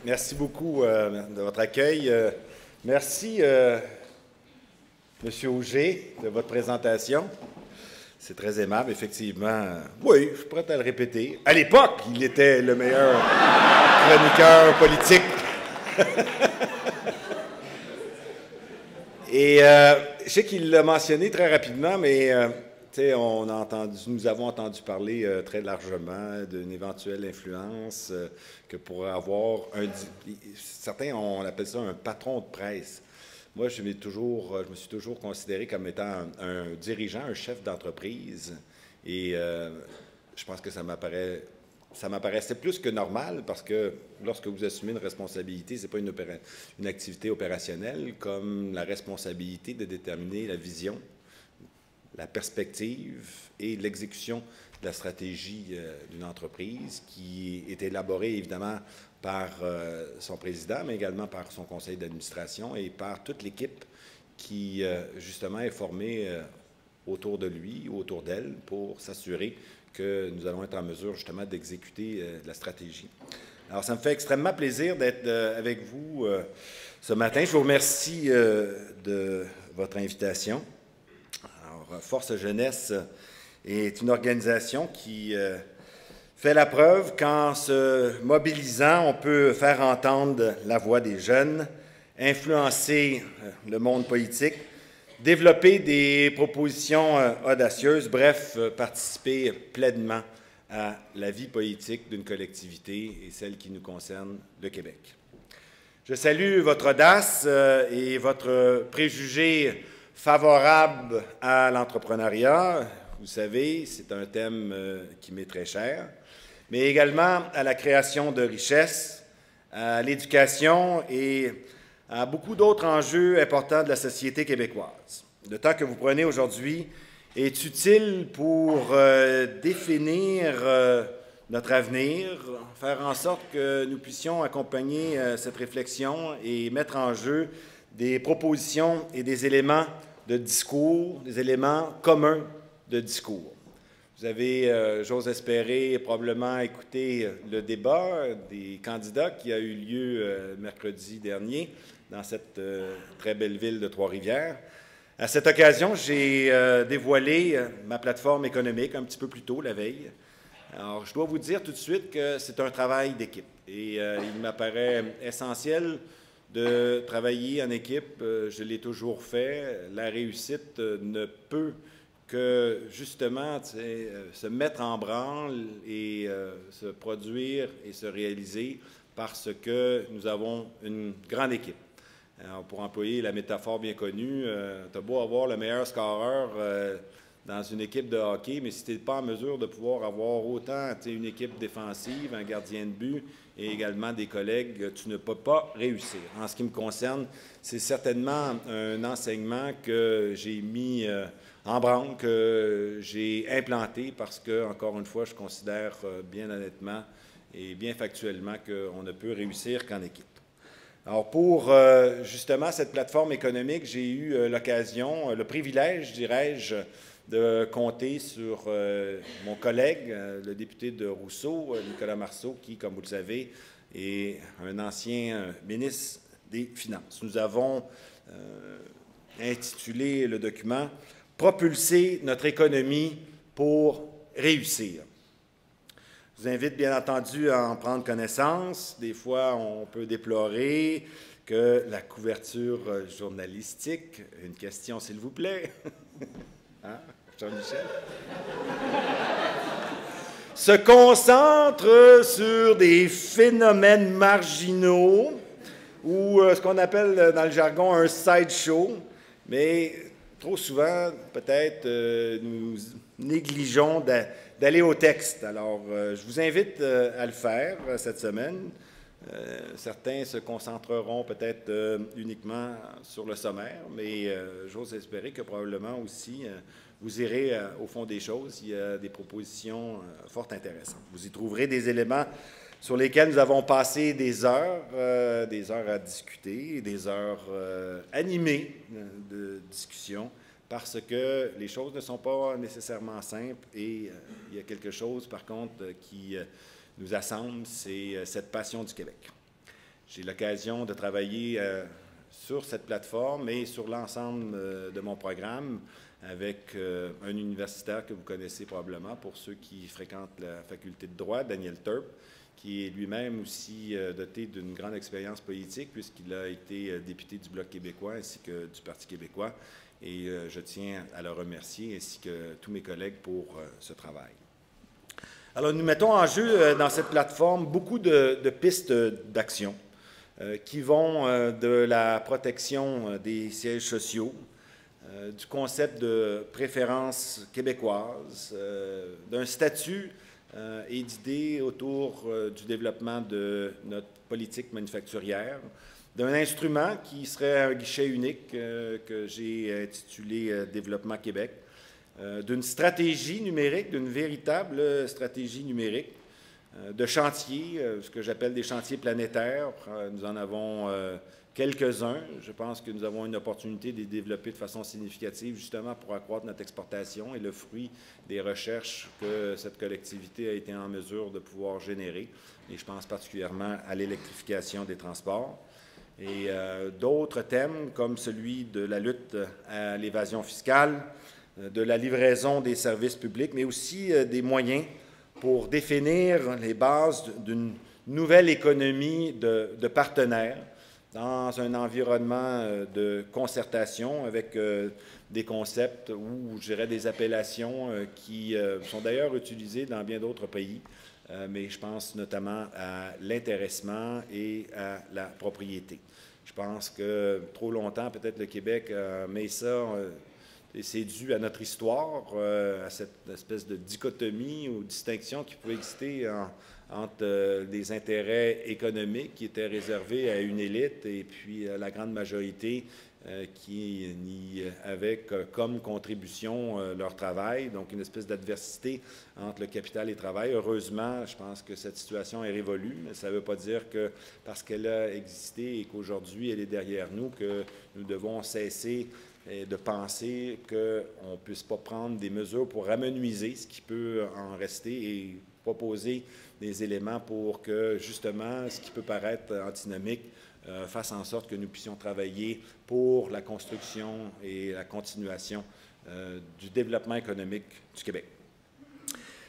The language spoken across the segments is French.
Merci beaucoup de votre accueil. Merci, M. Auger, de votre présentation. C'est très aimable, effectivement. Oui, je suis prêt à le répéter. À l'époque, il était le meilleur chroniqueur politique. Et je sais qu'il l'a mentionné très rapidement, mais nous avons entendu parler très largement d'une éventuelle influence que pourrait avoir certains, on appelle ça un patron de presse. Moi, je me suis toujours considéré comme étant un dirigeant, un chef d'entreprise, et je pense que ça m'apparaissait plus que normal parce que lorsque vous assumez une responsabilité, ce n'est pas une activité opérationnelle comme la responsabilité de déterminer la vision, la perspective et l'exécution de la stratégie d'une entreprise qui est élaborée évidemment par son président, mais également par son conseil d'administration et par toute l'équipe qui justement est formée autour de lui ou autour d'elle pour s'assurer que nous allons être en mesure justement d'exécuter la stratégie. Alors, ça me fait extrêmement plaisir d'être avec vous ce matin. Je vous remercie de votre invitation. Alors, Force Jeunesse est une organisation qui fait la preuve qu'en se mobilisant, on peut faire entendre la voix des jeunes, influencer le monde politique, développer des propositions audacieuses, bref, participer pleinement à la vie politique d'une collectivité et celle qui nous concerne, le Québec. Je salue votre audace et votre préjugé favorable à l'entrepreneuriat. Vous savez, c'est un thème qui m'est très cher, mais également à la création de richesses, à l'éducation et à beaucoup d'autres enjeux importants de la société québécoise. Le temps que vous prenez aujourd'hui est utile pour définir notre avenir, faire en sorte que nous puissions accompagner cette réflexion et mettre en jeu des propositions et des éléments de discours, des éléments communs de discours. Vous avez, j'ose espérer, probablement écouté le débat des candidats qui a eu lieu mercredi dernier dans cette très belle ville de Trois-Rivières. À cette occasion, j'ai dévoilé ma plateforme économique un petit peu plus tôt la veille. Alors, je dois vous dire tout de suite que c'est un travail d'équipe et il m'apparaît essentiel de travailler en équipe. Je l'ai toujours fait. La réussite ne peut que, justement, se mettre en branle et se produire et se réaliser parce que nous avons une grande équipe. Alors, pour employer la métaphore bien connue, tu as beau avoir le meilleur scoreur dans une équipe de hockey, mais si tu n'es pas en mesure de pouvoir avoir autant une équipe défensive, un gardien de but et également des collègues, tu ne peux pas réussir. En ce qui me concerne, c'est certainement un enseignement que j'ai mis en branle, que j'ai implanté parce que, encore une fois, je considère bien honnêtement et bien factuellement qu'on ne peut réussir qu'en équipe. Alors, pour justement cette plateforme économique, j'ai eu l'occasion, le privilège, dirais-je, de compter sur mon collègue, le député de Rousseau, Nicolas Marceau, qui, comme vous le savez, est un ancien ministre des Finances. Nous avons intitulé le document « Propulser notre économie pour réussir ». Je vous invite bien entendu à en prendre connaissance. Des fois, on peut déplorer que la couverture journalistique, une question s'il vous plaît, hein, Jean-Michel, se concentre sur des phénomènes marginaux ou ce qu'on appelle dans le jargon un sideshow, mais trop souvent, peut-être, nous négligeons d'aller au texte. Alors, je vous invite à le faire cette semaine. Certains se concentreront peut-être uniquement sur le sommaire, mais j'ose espérer que probablement aussi vous irez au fond des choses. Il y a des propositions fort intéressantes. Vous y trouverez des éléments sur lesquels nous avons passé des heures à discuter, des heures animées de discussion, parce que les choses ne sont pas nécessairement simples et il y a quelque chose, par contre, qui nous assemble, c'est cette passion du Québec. J'ai l'occasion de travailler sur cette plateforme et sur l'ensemble de mon programme avec un universitaire que vous connaissez probablement pour ceux qui fréquentent la faculté de droit, Daniel Turp, qui est lui-même aussi doté d'une grande expérience politique puisqu'il a été député du Bloc québécois ainsi que du Parti québécois. Et je tiens à le remercier ainsi que tous mes collègues pour ce travail. Alors, nous mettons en jeu dans cette plateforme beaucoup de pistes d'action qui vont de la protection des sièges sociaux, du concept de préférence québécoise, d'un statut et d'idées autour du développement de notre politique manufacturière, d'un instrument qui serait un guichet unique que j'ai intitulé Développement Québec, d'une stratégie numérique, d'une véritable stratégie numérique, de chantiers, ce que j'appelle des chantiers planétaires. Nous en avons quelques-uns. Je pense que nous avons une opportunité de les développer de façon significative, justement pour accroître notre exportation et le fruit des recherches que cette collectivité a été en mesure de pouvoir générer. Et je pense particulièrement à l'électrification des transports. Et d'autres thèmes, comme celui de la lutte à l'évasion fiscale, de la livraison des services publics, mais aussi des moyens pour définir les bases d'une nouvelle économie de partenaires dans un environnement de concertation avec des concepts ou, je dirais, des appellations qui sont d'ailleurs utilisées dans bien d'autres pays, mais je pense notamment à l'intéressement et à la propriété. Je pense que trop longtemps, peut-être le Québec met ça... Et c'est dû à notre histoire, à cette espèce de dichotomie ou distinction qui pouvait exister entre des intérêts économiques qui étaient réservés à une élite et puis la grande majorité qui n'y avait comme contribution leur travail, donc une espèce d'adversité entre le capital et le travail. Heureusement, je pense que cette situation est révolue, mais ça ne veut pas dire que parce qu'elle a existé et qu'aujourd'hui elle est derrière nous, que nous devons cesser de penser qu'on ne puisse pas prendre des mesures pour amenuiser ce qui peut en rester et proposer des éléments pour que, justement, ce qui peut paraître antinomique fasse en sorte que nous puissions travailler pour la construction et la continuation du développement économique du Québec.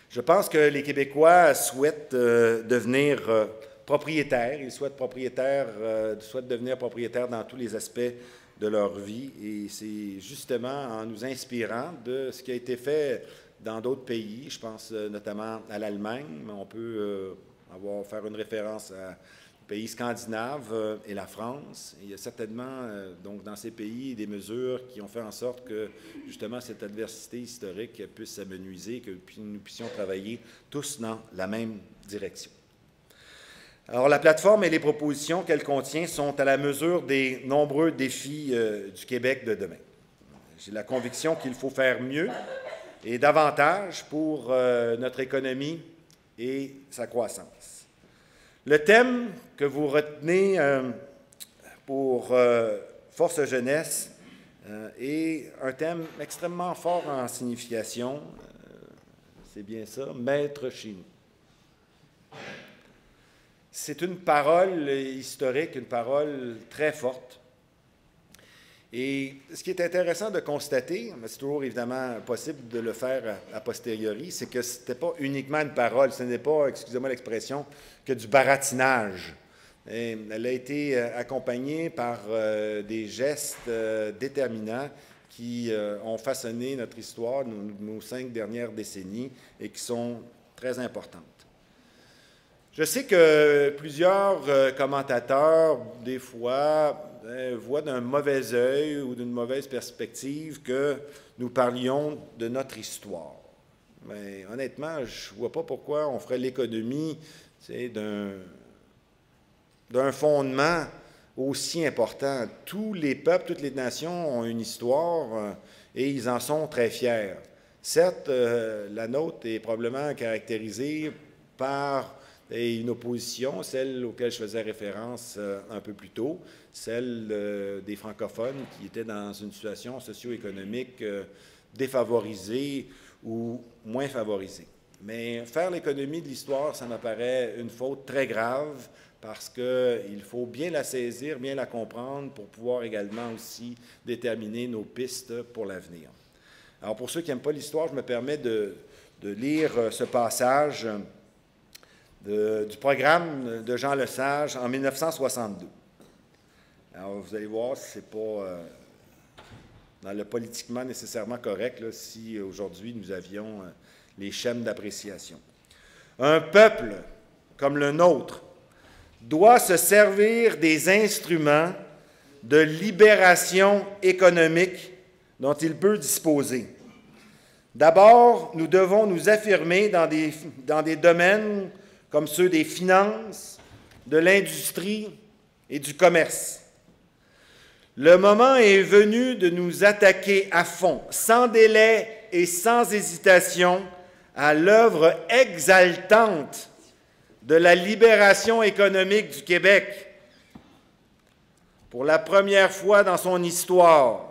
Je pense que les Québécois souhaitent devenir propriétaires. Ils souhaitent devenir propriétaires dans tous les aspects de leur vie, et c'est justement en nous inspirant de ce qui a été fait dans d'autres pays, je pense notamment à l'Allemagne, mais on peut faire une référence aux pays scandinaves et la France. Il y a certainement, donc, dans ces pays, des mesures qui ont fait en sorte que, justement, cette adversité historique puisse s'amenuiser, que nous puissions travailler tous dans la même direction. Alors, la plateforme et les propositions qu'elle contient sont à la mesure des nombreux défis du Québec de demain. J'ai la conviction qu'il faut faire mieux et davantage pour notre économie et sa croissance. Le thème que vous retenez pour Force Jeunesse est un thème extrêmement fort en signification. C'est bien ça, maître chez nous. C'est une parole historique, une parole très forte. Et ce qui est intéressant de constater, mais c'est toujours évidemment possible de le faire a posteriori, c'est que ce n'était pas uniquement une parole, ce n'est pas, excusez-moi l'expression, que du baratinage. Et elle a été accompagnée par des gestes déterminants qui ont façonné notre histoire, nos 5 dernières décennies, et qui sont très importantes. Je sais que plusieurs commentateurs, des fois, voient d'un mauvais œil ou d'une mauvaise perspective que nous parlions de notre histoire. Mais honnêtement, je ne vois pas pourquoi on ferait l'économie d'un fondement aussi important. Tous les peuples, toutes les nations ont une histoire et ils en sont très fiers. Certes, la nôtre est probablement caractérisée par une opposition, celle auquel je faisais référence un peu plus tôt, celle des francophones qui étaient dans une situation socio-économique défavorisée ou moins favorisée. Mais faire l'économie de l'histoire, ça m'apparaît une faute très grave parce qu'il faut bien la saisir, bien la comprendre pour pouvoir également aussi déterminer nos pistes pour l'avenir. Alors, pour ceux qui n'aiment pas l'histoire, je me permets de lire ce passage du programme de Jean Lesage en 1962. Alors, vous allez voir, ce n'est pas dans le politiquement nécessairement correct là, si aujourd'hui nous avions les schèmes d'appréciation. Un peuple comme le nôtre doit se servir des instruments de libération économique dont il peut disposer. D'abord, nous devons nous affirmer dans des domaines comme ceux des finances, de l'industrie et du commerce. Le moment est venu de nous attaquer à fond, sans délai et sans hésitation, à l'œuvre exaltante de la libération économique du Québec. Pour la première fois dans son histoire,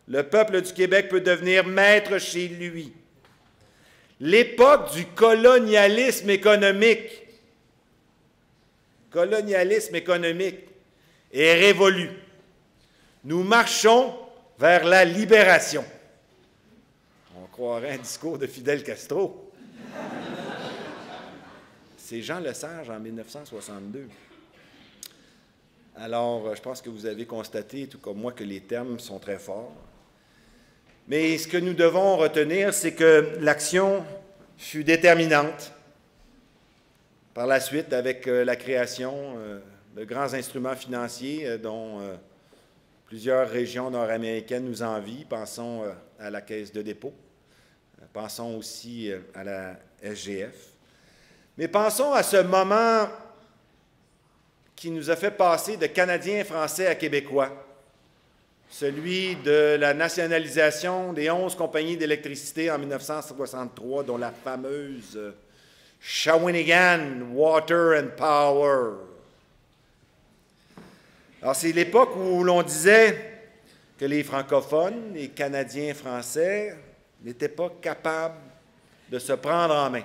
le peuple du Québec peut devenir maître chez lui. L'époque du colonialisme économique est révolue. Nous marchons vers la libération. On croirait un discours de Fidel Castro. C'est Jean Lesage en 1962. Alors, je pense que vous avez constaté, tout comme moi, que les termes sont très forts. Mais ce que nous devons retenir, c'est que l'action fut déterminante par la suite avec la création de grands instruments financiers dont plusieurs régions nord-américaines nous envient. Pensons à la Caisse de dépôt, pensons aussi à la SGF. Mais pensons à ce moment qui nous a fait passer de Canadiens français à Québécois, celui de la nationalisation des 11 compagnies d'électricité en 1963, dont la fameuse Shawinigan Water and Power. Alors, c'est l'époque où l'on disait que les francophones, les Canadiens français, n'étaient pas capables de se prendre en main.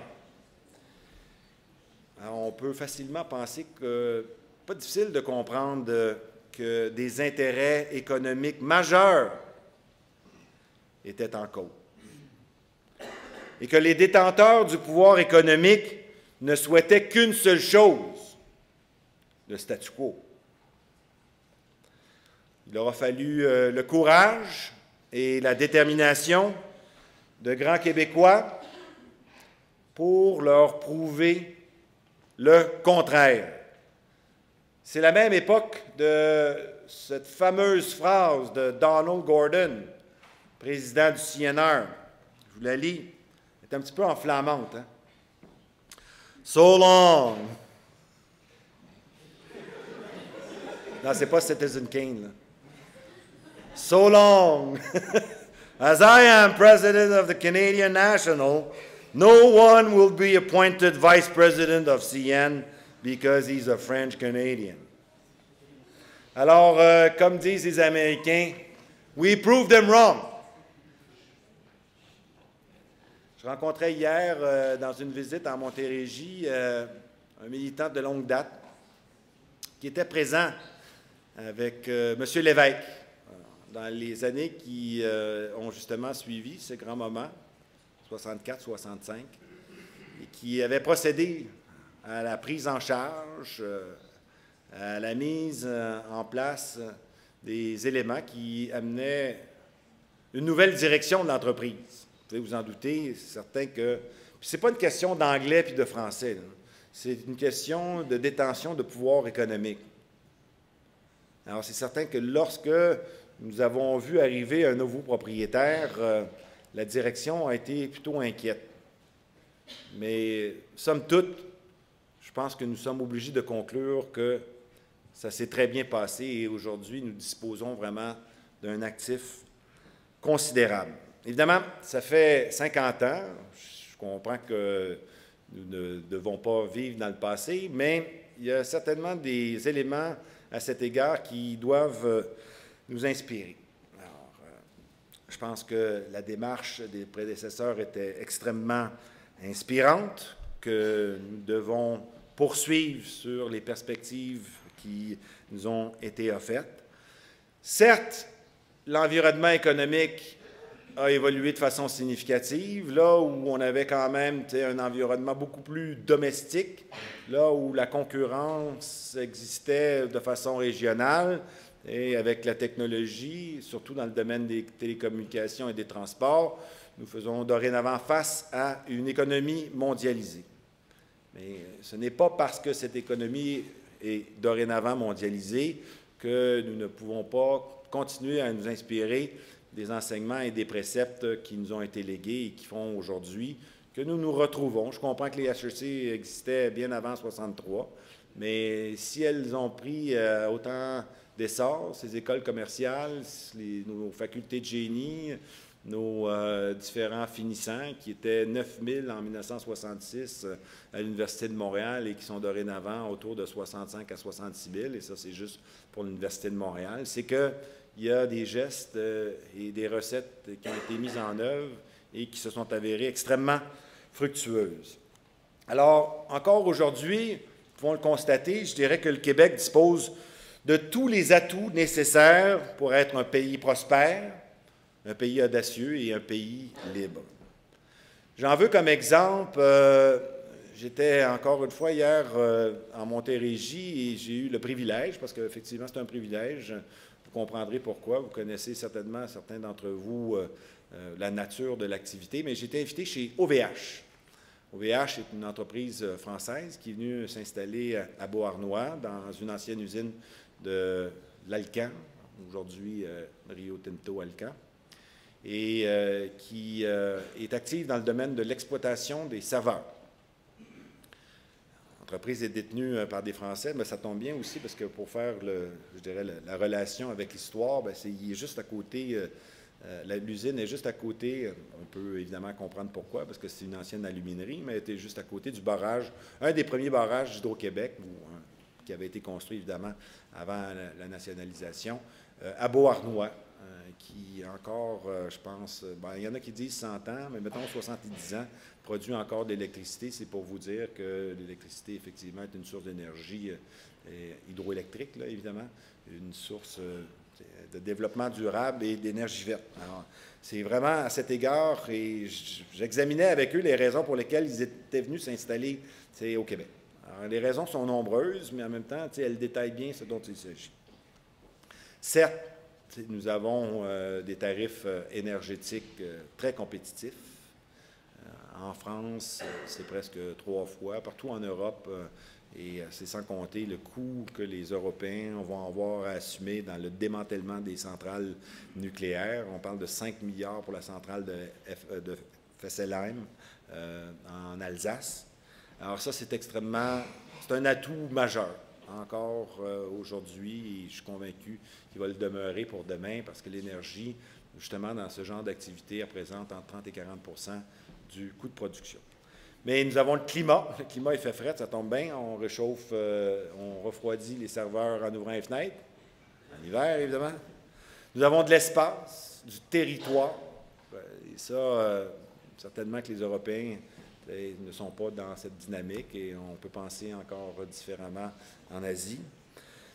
Alors, on peut facilement penser que pas difficile de comprendre que des intérêts économiques majeurs étaient en cause et que les détenteurs du pouvoir économique ne souhaitaient qu'une seule chose, le statu quo. Il aura fallu le courage et la détermination de grands Québécois pour leur prouver le contraire. C'est la même époque de cette fameuse phrase de Donald Gordon, président du CNR. Je vous la lis. Elle est un petit peu en flamande. Hein? So long. Non, c'est pas Citizen Kane. Là. So long. As I am president of the Canadian National, no one will be appointed vice president of CN because he's a French Canadian. Alors, comme disent les Américains, we proved them wrong. Je rencontrais hier, dans une visite en Montérégie, un militant de longue date qui était présent avec M. Lévesque dans les années qui ont justement suivi ce grand moment, 64-65, et qui avait procédé à la prise en charge, à la mise en place des éléments qui amenaient une nouvelle direction de l'entreprise. Vous pouvez vous en douter, c'est certain que... Ce n'est pas une question d'anglais puis de français, c'est une question de détention de pouvoir économique. Alors, c'est certain que lorsque nous avons vu arriver un nouveau propriétaire, la direction a été plutôt inquiète. Mais, somme toute, je pense que nous sommes obligés de conclure que ça s'est très bien passé et aujourd'hui, nous disposons vraiment d'un actif considérable. Évidemment, ça fait 50 ans. Je comprends que nous ne devons pas vivre dans le passé, mais il y a certainement des éléments à cet égard qui doivent nous inspirer. Alors, je pense que la démarche des prédécesseurs était extrêmement inspirantes que nous devons poursuivre sur les perspectives qui nous ont été offertes. Certes, l'environnement économique a évolué de façon significative, là où on avait quand même un environnement beaucoup plus domestique, là où la concurrence existait de façon régionale, et avec la technologie, surtout dans le domaine des télécommunications et des transports, nous faisons dorénavant face à une économie mondialisée. Mais ce n'est pas parce que cette économie est dorénavant mondialisée que nous ne pouvons pas continuer à nous inspirer des enseignements et des préceptes qui nous ont été légués et qui font aujourd'hui que nous nous retrouvons. Je comprends que les HEC existaient bien avant 1963, mais si elles ont pris autant d'essor, ces écoles commerciales, nos facultés de génie, nos différents finissants, qui étaient 9 000 en 1966 à l'Université de Montréal et qui sont dorénavant autour de 65 à 66 000, et ça c'est juste pour l'Université de Montréal, c'est qu'il y a des gestes et des recettes qui ont été mises en œuvre et qui se sont avérées extrêmement fructueuses. Alors, encore aujourd'hui, nous pouvons le constater, je dirais que le Québec dispose de tous les atouts nécessaires pour être un pays prospère, un pays audacieux et un pays libre. J'en veux comme exemple, j'étais encore une fois hier en Montérégie et j'ai eu le privilège, parce qu'effectivement c'est un privilège, vous comprendrez pourquoi, vous connaissez certainement, certains d'entre vous, la nature de l'activité, mais j'ai été invité chez OVH. OVH est une entreprise française qui est venue s'installer à Beauharnois, dans une ancienne usine de l'Alcan, aujourd'hui Rio Tinto Alcan, et qui est active dans le domaine de l'exploitation des saveurs. L'entreprise est détenue par des Français, mais ça tombe bien aussi parce que pour faire, je dirais, la relation avec l'histoire, il est juste à côté, l'usine est juste à côté, on peut évidemment comprendre pourquoi, parce que c'est une ancienne aluminerie, mais elle était juste à côté du barrage, un des premiers barrages d'Hydro-Québec, qui avait été construit évidemment avant la nationalisation, à Beauharnois, qui encore, je pense, il y en a qui disent 100 ans, mais mettons 70 ans, produit encore de l'électricité. C'est pour vous dire que l'électricité, effectivement, est une source d'énergie hydroélectrique, là, évidemment, une source de développement durable et d'énergie verte. Alors, c'est vraiment à cet égard, et j'examinais avec eux les raisons pour lesquelles ils étaient venus s'installer au Québec. Alors, les raisons sont nombreuses, mais en même temps, elles détaillent bien ce dont il s'agit. Certes, nous avons des tarifs énergétiques très compétitifs. En France, c'est presque 3 fois. Partout en Europe, et c'est sans compter le coût que les Européens vont avoir à assumer dans le démantèlement des centrales nucléaires. On parle de 5 milliards pour la centrale de Fessenheim en Alsace. Alors ça, c'est un atout majeur. Encore aujourd'hui, et je suis convaincu qu'il va le demeurer pour demain parce que l'énergie, justement, dans ce genre d'activité, représente entre 30 et 40 du coût de production. Mais nous avons le climat. Le climat, il fait fret, ça tombe bien. On réchauffe, on refroidit les serveurs en ouvrant les fenêtres, en hiver, évidemment. Nous avons de l'espace, du territoire. Et ça, certainement que les Européens ne sont pas dans cette dynamique et on peut penser encore différemment en Asie.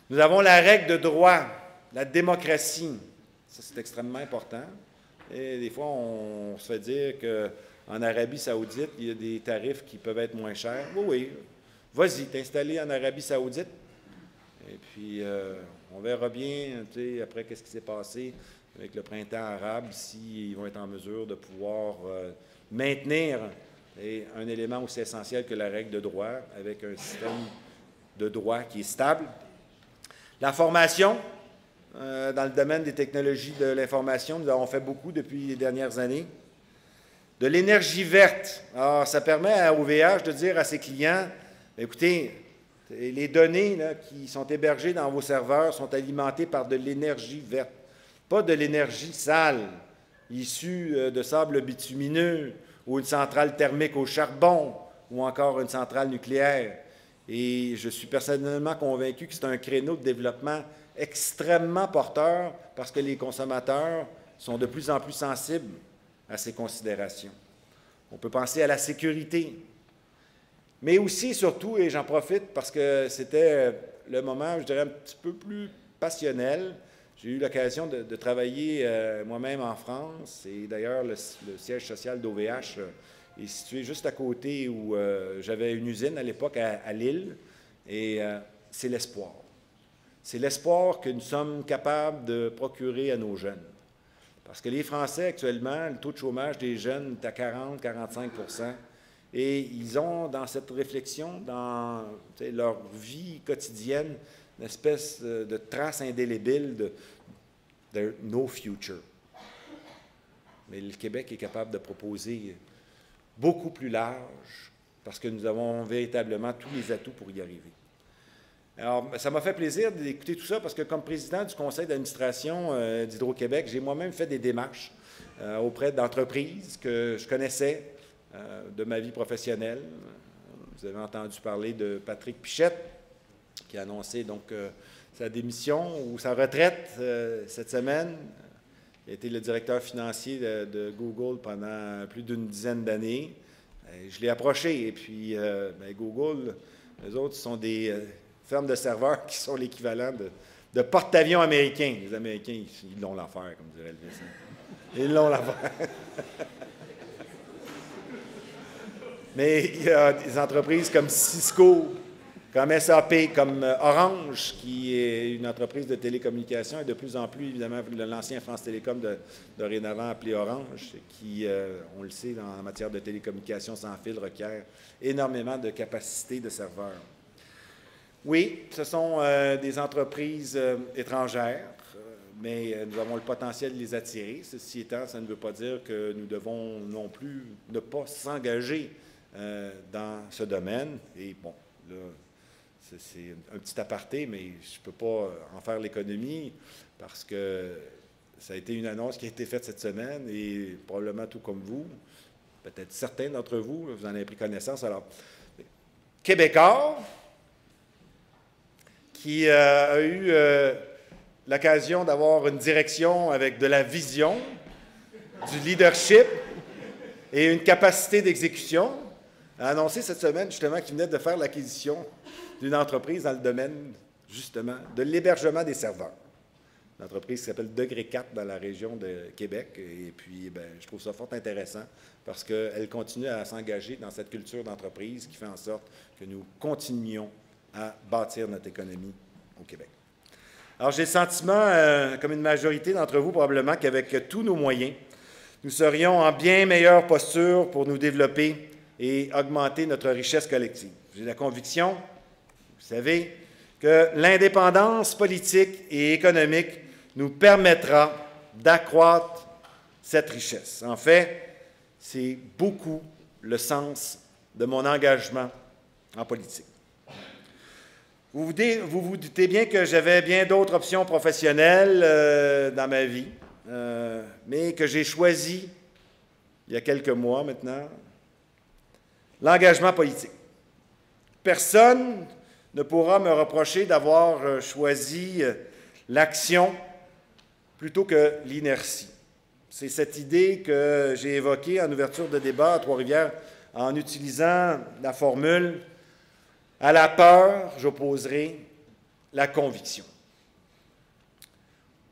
Nous avons la règle de droit, la démocratie. Ça, c'est extrêmement important. Et des fois, on se fait dire qu'en Arabie saoudite, il y a des tarifs qui peuvent être moins chers. Oui, oui, vas-y, t'es installé en Arabie saoudite. Et puis, on verra bien, après, qu'est-ce qui s'est passé avec le printemps arabe, s'ils vont être en mesure de pouvoir maintenir un élément aussi essentiel que la règle de droit, avec un système de droit qui est stable. La formation, dans le domaine des technologies de l'information, nous avons fait beaucoup depuis les dernières années. De l'énergie verte. Alors, ça permet à OVH de dire à ses clients, écoutez, les données là, qui sont hébergées dans vos serveurs sont alimentées par de l'énergie verte, pas de l'énergie sale, issue de sable bitumineux, ou une centrale thermique au charbon, ou encore une centrale nucléaire. Et je suis personnellement convaincu que c'est un créneau de développement extrêmement porteur parce que les consommateurs sont de plus en plus sensibles à ces considérations. On peut penser à la sécurité. Mais aussi, surtout, et j'en profite parce que c'était le moment, je dirais, un petit peu plus passionnel. J'ai eu l'occasion de travailler moi-même en France, et d'ailleurs, le siège social d'OVH est situé juste à côté où j'avais une usine à l'époque à Lille, et c'est l'espoir. C'est l'espoir que nous sommes capables de procurer à nos jeunes. Parce que les Français, actuellement, le taux de chômage des jeunes est à 40-45 % et ils ont, dans cette réflexion, dans leur vie quotidienne, une espèce de trace indélébile de no future. Mais le Québec est capable de proposer beaucoup plus large parce que nous avons véritablement tous les atouts pour y arriver. Alors, ça m'a fait plaisir d'écouter tout ça parce que comme président du conseil d'administration d'Hydro-Québec, j'ai moi-même fait des démarches auprès d'entreprises que je connaissais de ma vie professionnelle. Vous avez entendu parler de Patrick Pichette, qui a annoncé donc sa démission ou sa retraite cette semaine. Il a été le directeur financier de Google pendant plus d'une dizaine d'années. Je l'ai approché et puis Google, eux autres, sont des fermes de serveurs qui sont l'équivalent de porte-avions américains. Les Américains, ils l'ont l'affaire, comme dirait le dessin. Ils l'ont l'affaire. Mais il y a des entreprises comme Cisco, comme SAP, comme Orange, qui est une entreprise de télécommunications, et de plus en plus, évidemment, l'ancien France Télécom, dorénavant appelé Orange, qui, on le sait, en matière de télécommunications sans fil, requiert énormément de capacité de serveurs. Oui, ce sont des entreprises étrangères, mais nous avons le potentiel de les attirer. Ceci étant, ça ne veut pas dire que nous devons non plus ne pas s'engager dans ce domaine. Et bon, là, c'est un petit aparté, mais je ne peux pas en faire l'économie parce que ça a été une annonce qui a été faite cette semaine et probablement tout comme vous, peut-être certains d'entre vous, vous en avez pris connaissance. Alors, Québécois, qui a eu l'occasion d'avoir une direction avec de la vision, du leadership et une capacité d'exécution, a annoncé cette semaine justement qu'il venait de faire l'acquisition d'une entreprise dans le domaine, justement, de l'hébergement des serveurs. Une entreprise qui s'appelle Degré 4 dans la région de Québec. Et puis, je trouve ça fort intéressant parce qu'elle continue à s'engager dans cette culture d'entreprise qui fait en sorte que nous continuions à bâtir notre économie au Québec. Alors, j'ai le sentiment, comme une majorité d'entre vous probablement, qu'avec tous nos moyens, nous serions en bien meilleure posture pour nous développer et augmenter notre richesse collective. J'ai la conviction, vous savez, que l'indépendance politique et économique nous permettra d'accroître cette richesse. En fait, c'est beaucoup le sens de mon engagement en politique. Vous vous doutez bien que j'avais bien d'autres options professionnelles dans ma vie, mais que j'ai choisi, il y a quelques mois maintenant, l'engagement politique. Personne ne pourra me reprocher d'avoir choisi l'action plutôt que l'inertie. C'est cette idée que j'ai évoquée en ouverture de débat à Trois-Rivières en utilisant la formule « à la peur, j'opposerai la conviction ».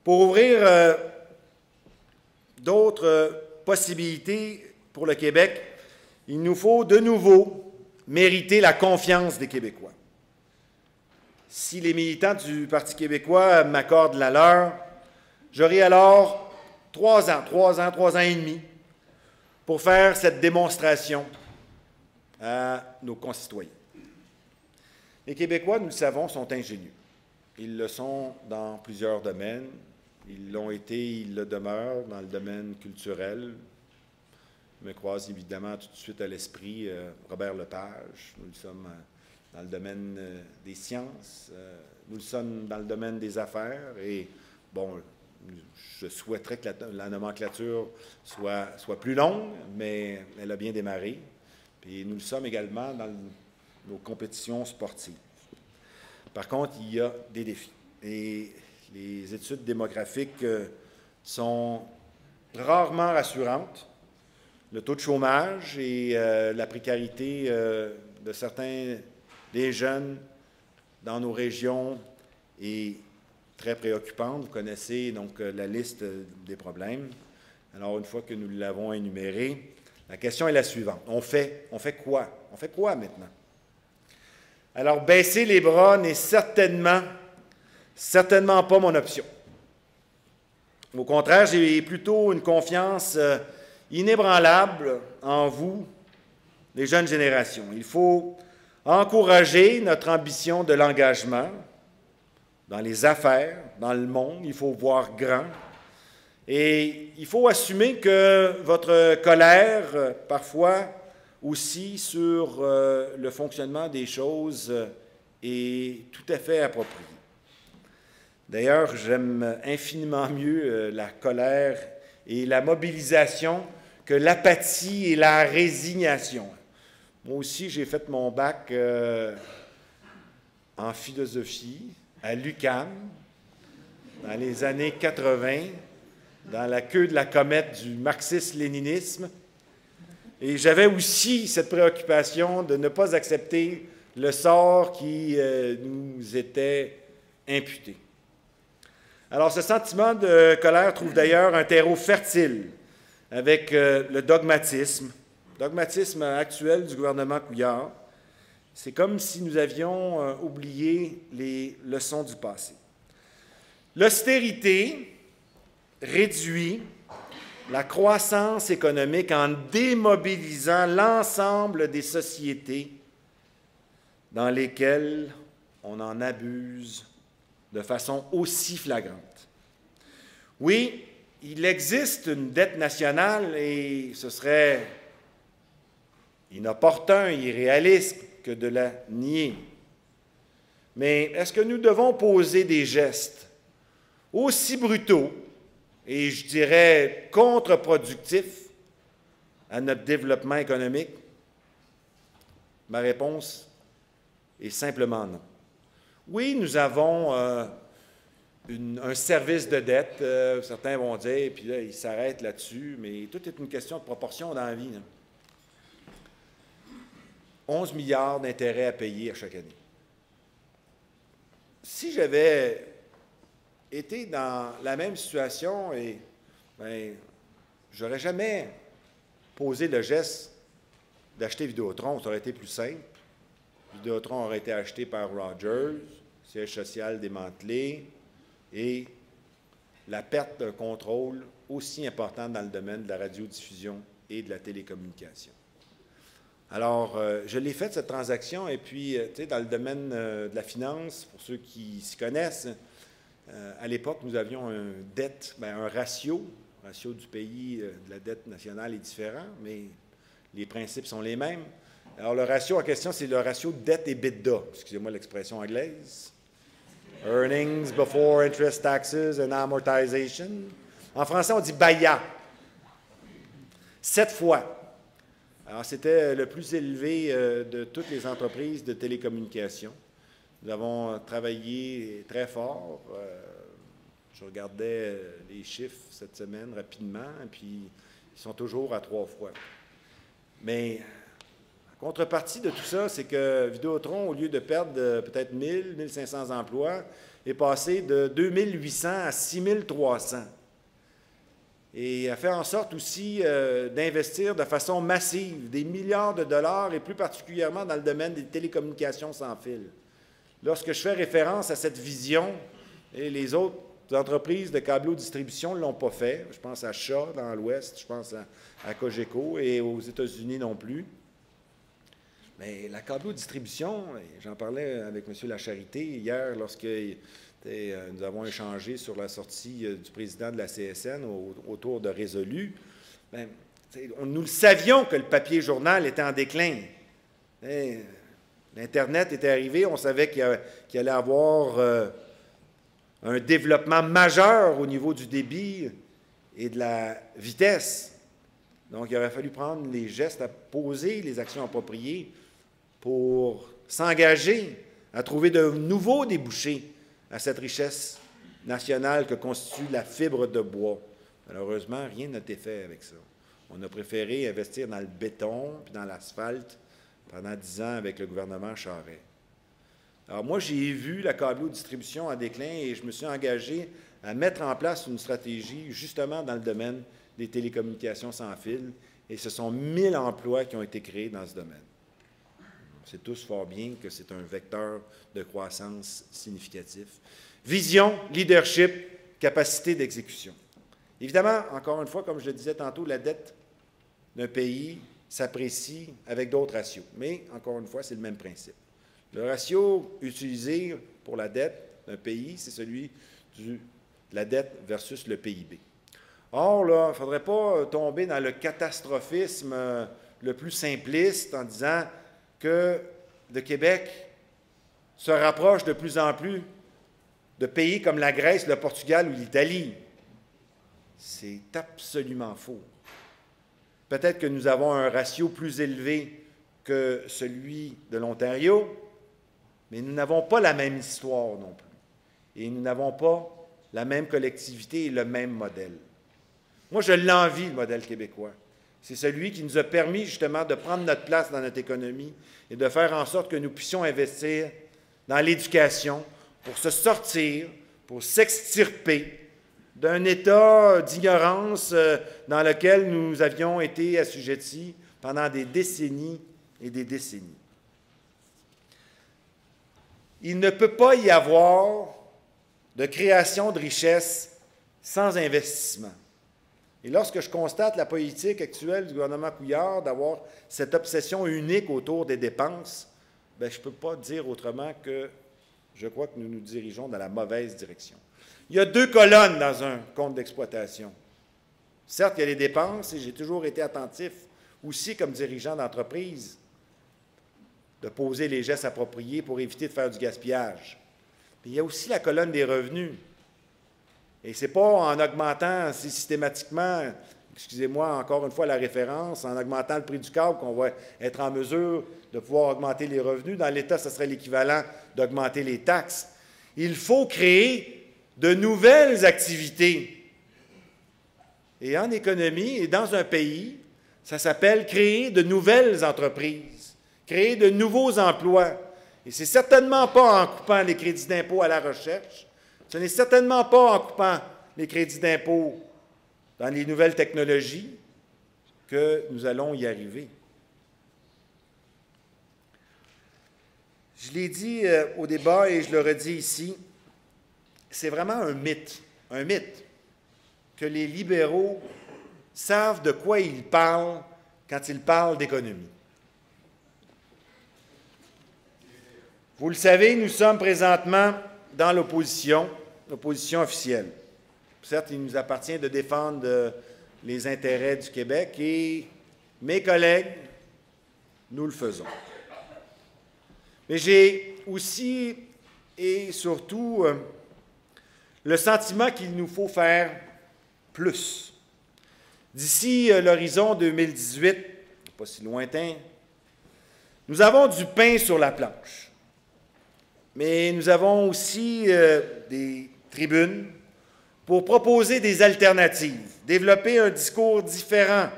Pour ouvrir d'autres possibilités pour le Québec, il nous faut de nouveau mériter la confiance des Québécois. Si les militants du Parti québécois m'accordent la leur, j'aurai alors 3 ans et demi, pour faire cette démonstration à nos concitoyens. Les Québécois, nous le savons, sont ingénieux. Ils le sont dans plusieurs domaines. Ils l'ont été, ils le demeurent dans le domaine culturel. Je me croise évidemment tout de suite à l'esprit Robert Lepage. Nous le sommes dans le domaine des sciences. Nous le sommes dans le domaine des affaires. Et, bon, je souhaiterais que la nomenclature soit plus longue, mais elle a bien démarré. Puis nous le sommes également dans nos compétitions sportives. Par contre, il y a des défis. Et les études démographiques sont rarement rassurantes. le taux de chômage et la précarité de certains des jeunes dans nos régions est très préoccupante. Vous connaissez donc la liste des problèmes. Alors, une fois que nous l'avons énuméré, la question est la suivante. On fait quoi? On fait quoi maintenant? Alors, baisser les bras n'est certainement pas mon option. Au contraire, j'ai plutôt une confiance inébranlable en vous, les jeunes générations. Il faut encourager notre ambition de l'engagement dans les affaires, dans le monde. Il faut voir grand. Et il faut assumer que votre colère, parfois aussi sur le fonctionnement des choses, est tout à fait appropriée. D'ailleurs, j'aime infiniment mieux la colère et la mobilisation que l'apathie et la résignation. Moi aussi, j'ai fait mon bac en philosophie à l'UQAM dans les années 80, dans la queue de la comète du marxisme-léninisme. Et j'avais aussi cette préoccupation de ne pas accepter le sort qui nous était imputé. Alors, ce sentiment de colère trouve d'ailleurs un terreau fertile avec le dogmatisme actuel du gouvernement Couillard. C'est comme si nous avions oublié les leçons du passé. L'austérité réduit la croissance économique en démobilisant l'ensemble des sociétés dans lesquelles on en abuse de façon aussi flagrante. Oui, il existe une dette nationale et ce serait inopportun, irréaliste que de la nier. Mais est-ce que nous devons poser des gestes aussi brutaux et, je dirais, contre-productifs à notre développement économique? Ma réponse est simplement non. Oui, nous avons un service de dette, certains vont dire, puis là, ils s'arrêtent là-dessus, mais tout est une question de proportion dans la vie. Là. 11 milliards d'intérêts à payer à chaque année. Si j'avais été dans la même situation, je n'aurais jamais posé le geste d'acheter Vidéotron, ça aurait été plus simple. Vidéotron aurait été acheté par Rogers, siège social démantelé, et la perte d'un contrôle aussi important dans le domaine de la radiodiffusion et de la télécommunication. Alors, je l'ai fait, cette transaction, et puis, tu sais, dans le domaine de la finance, pour ceux qui s'y connaissent, à l'époque, nous avions un ratio du pays de la dette nationale est différent, mais les principes sont les mêmes. Alors, le ratio en question, c'est le ratio dette-EBITDA, excusez-moi l'expression anglaise. Earnings before interest, taxes and amortization. En français, on dit BAIA. 7 fois. Alors, c'était le plus élevé de toutes les entreprises de télécommunications. Nous avons travaillé très fort. Je regardais les chiffres cette semaine rapidement, puis ils sont toujours à 3 fois. Mais la contrepartie de tout ça, c'est que Vidéotron, au lieu de perdre peut-être 1000, 1500 emplois, est passé de 2800 à 6300. Et a fait en sorte aussi d'investir de façon massive des milliards de dollars, et plus particulièrement dans le domaine des télécommunications sans fil. Lorsque je fais référence à cette vision, et les autres entreprises de câbleau-distribution ne l'ont pas fait, je pense à Shaw dans l'Ouest, je pense à Cogeco, et aux États-Unis non plus. Mais la câbleau-distribution, j'en parlais avec M. Lacharité hier lorsque nous avons échangé sur la sortie du président de la CSN autour de Résolu. Nous le savions que le papier journal était en déclin. L'Internet était arrivé, on savait qu'il allait avoir un développement majeur au niveau du débit et de la vitesse. Donc, il aurait fallu prendre les gestes à poser, les actions appropriées pour s'engager à trouver de nouveaux débouchés à cette richesse nationale que constitue la fibre de bois. Malheureusement, rien n'a été fait avec ça. On a préféré investir dans le béton puis dans l'asphalte pendant 10 ans avec le gouvernement Charest. Alors moi, j'ai vu la câbleau-distribution en déclin et je me suis engagé à mettre en place une stratégie justement dans le domaine des télécommunications sans fil. Et ce sont 1000 emplois qui ont été créés dans ce domaine. On sait tous fort bien que c'est un vecteur de croissance significatif. Vision, leadership, capacité d'exécution. Évidemment, encore une fois, comme je le disais tantôt, la dette d'un pays s'apprécie avec d'autres ratios. Mais, encore une fois, c'est le même principe. Le ratio utilisé pour la dette d'un pays, c'est celui de la dette versus le PIB. Or, là, il ne faudrait pas tomber dans le catastrophisme le plus simpliste en disant que le Québec se rapproche de plus en plus de pays comme la Grèce, le Portugal ou l'Italie. C'est absolument faux. Peut-être que nous avons un ratio plus élevé que celui de l'Ontario, mais nous n'avons pas la même histoire non plus. Et nous n'avons pas la même collectivité et le même modèle. Moi, je l'envie, le modèle québécois. C'est celui qui nous a permis justement de prendre notre place dans notre économie et de faire en sorte que nous puissions investir dans l'éducation pour se sortir, pour s'extirper d'un état d'ignorance dans lequel nous avions été assujettis pendant des décennies et des décennies. Il ne peut pas y avoir de création de richesse sans investissement. Et lorsque je constate la politique actuelle du gouvernement Couillard d'avoir cette obsession unique autour des dépenses, bien, je ne peux pas dire autrement que je crois que nous nous dirigeons dans la mauvaise direction. Il y a 2 colonnes dans un compte d'exploitation. Certes, il y a les dépenses, et j'ai toujours été attentif, aussi comme dirigeant d'entreprise, de poser les gestes appropriés pour éviter de faire du gaspillage. Puis il y a aussi la colonne des revenus. Et ce n'est pas en augmentant systématiquement, excusez-moi encore une fois la référence, en augmentant le prix du câble qu'on va être en mesure de pouvoir augmenter les revenus. Dans l'État, ce serait l'équivalent d'augmenter les taxes. Il faut créer de nouvelles activités. Et en économie et dans un pays, ça s'appelle créer de nouvelles entreprises, créer de nouveaux emplois. Et ce n'est certainement pas en coupant les crédits d'impôt à la recherche, ce n'est certainement pas en coupant les crédits d'impôt dans les nouvelles technologies que nous allons y arriver. Je l'ai dit au débat et je le redis ici, c'est vraiment un mythe que les libéraux savent de quoi ils parlent quand ils parlent d'économie. Vous le savez, nous sommes présentement dans l'opposition officielle. Certes, il nous appartient de défendre les intérêts du Québec et mes collègues, nous le faisons. Mais j'ai aussi et surtout le sentiment qu'il nous faut faire plus. D'ici l'horizon 2018, pas si lointain, nous avons du pain sur la planche. Mais nous avons aussi des tribunes pour proposer des alternatives, développer un discours différent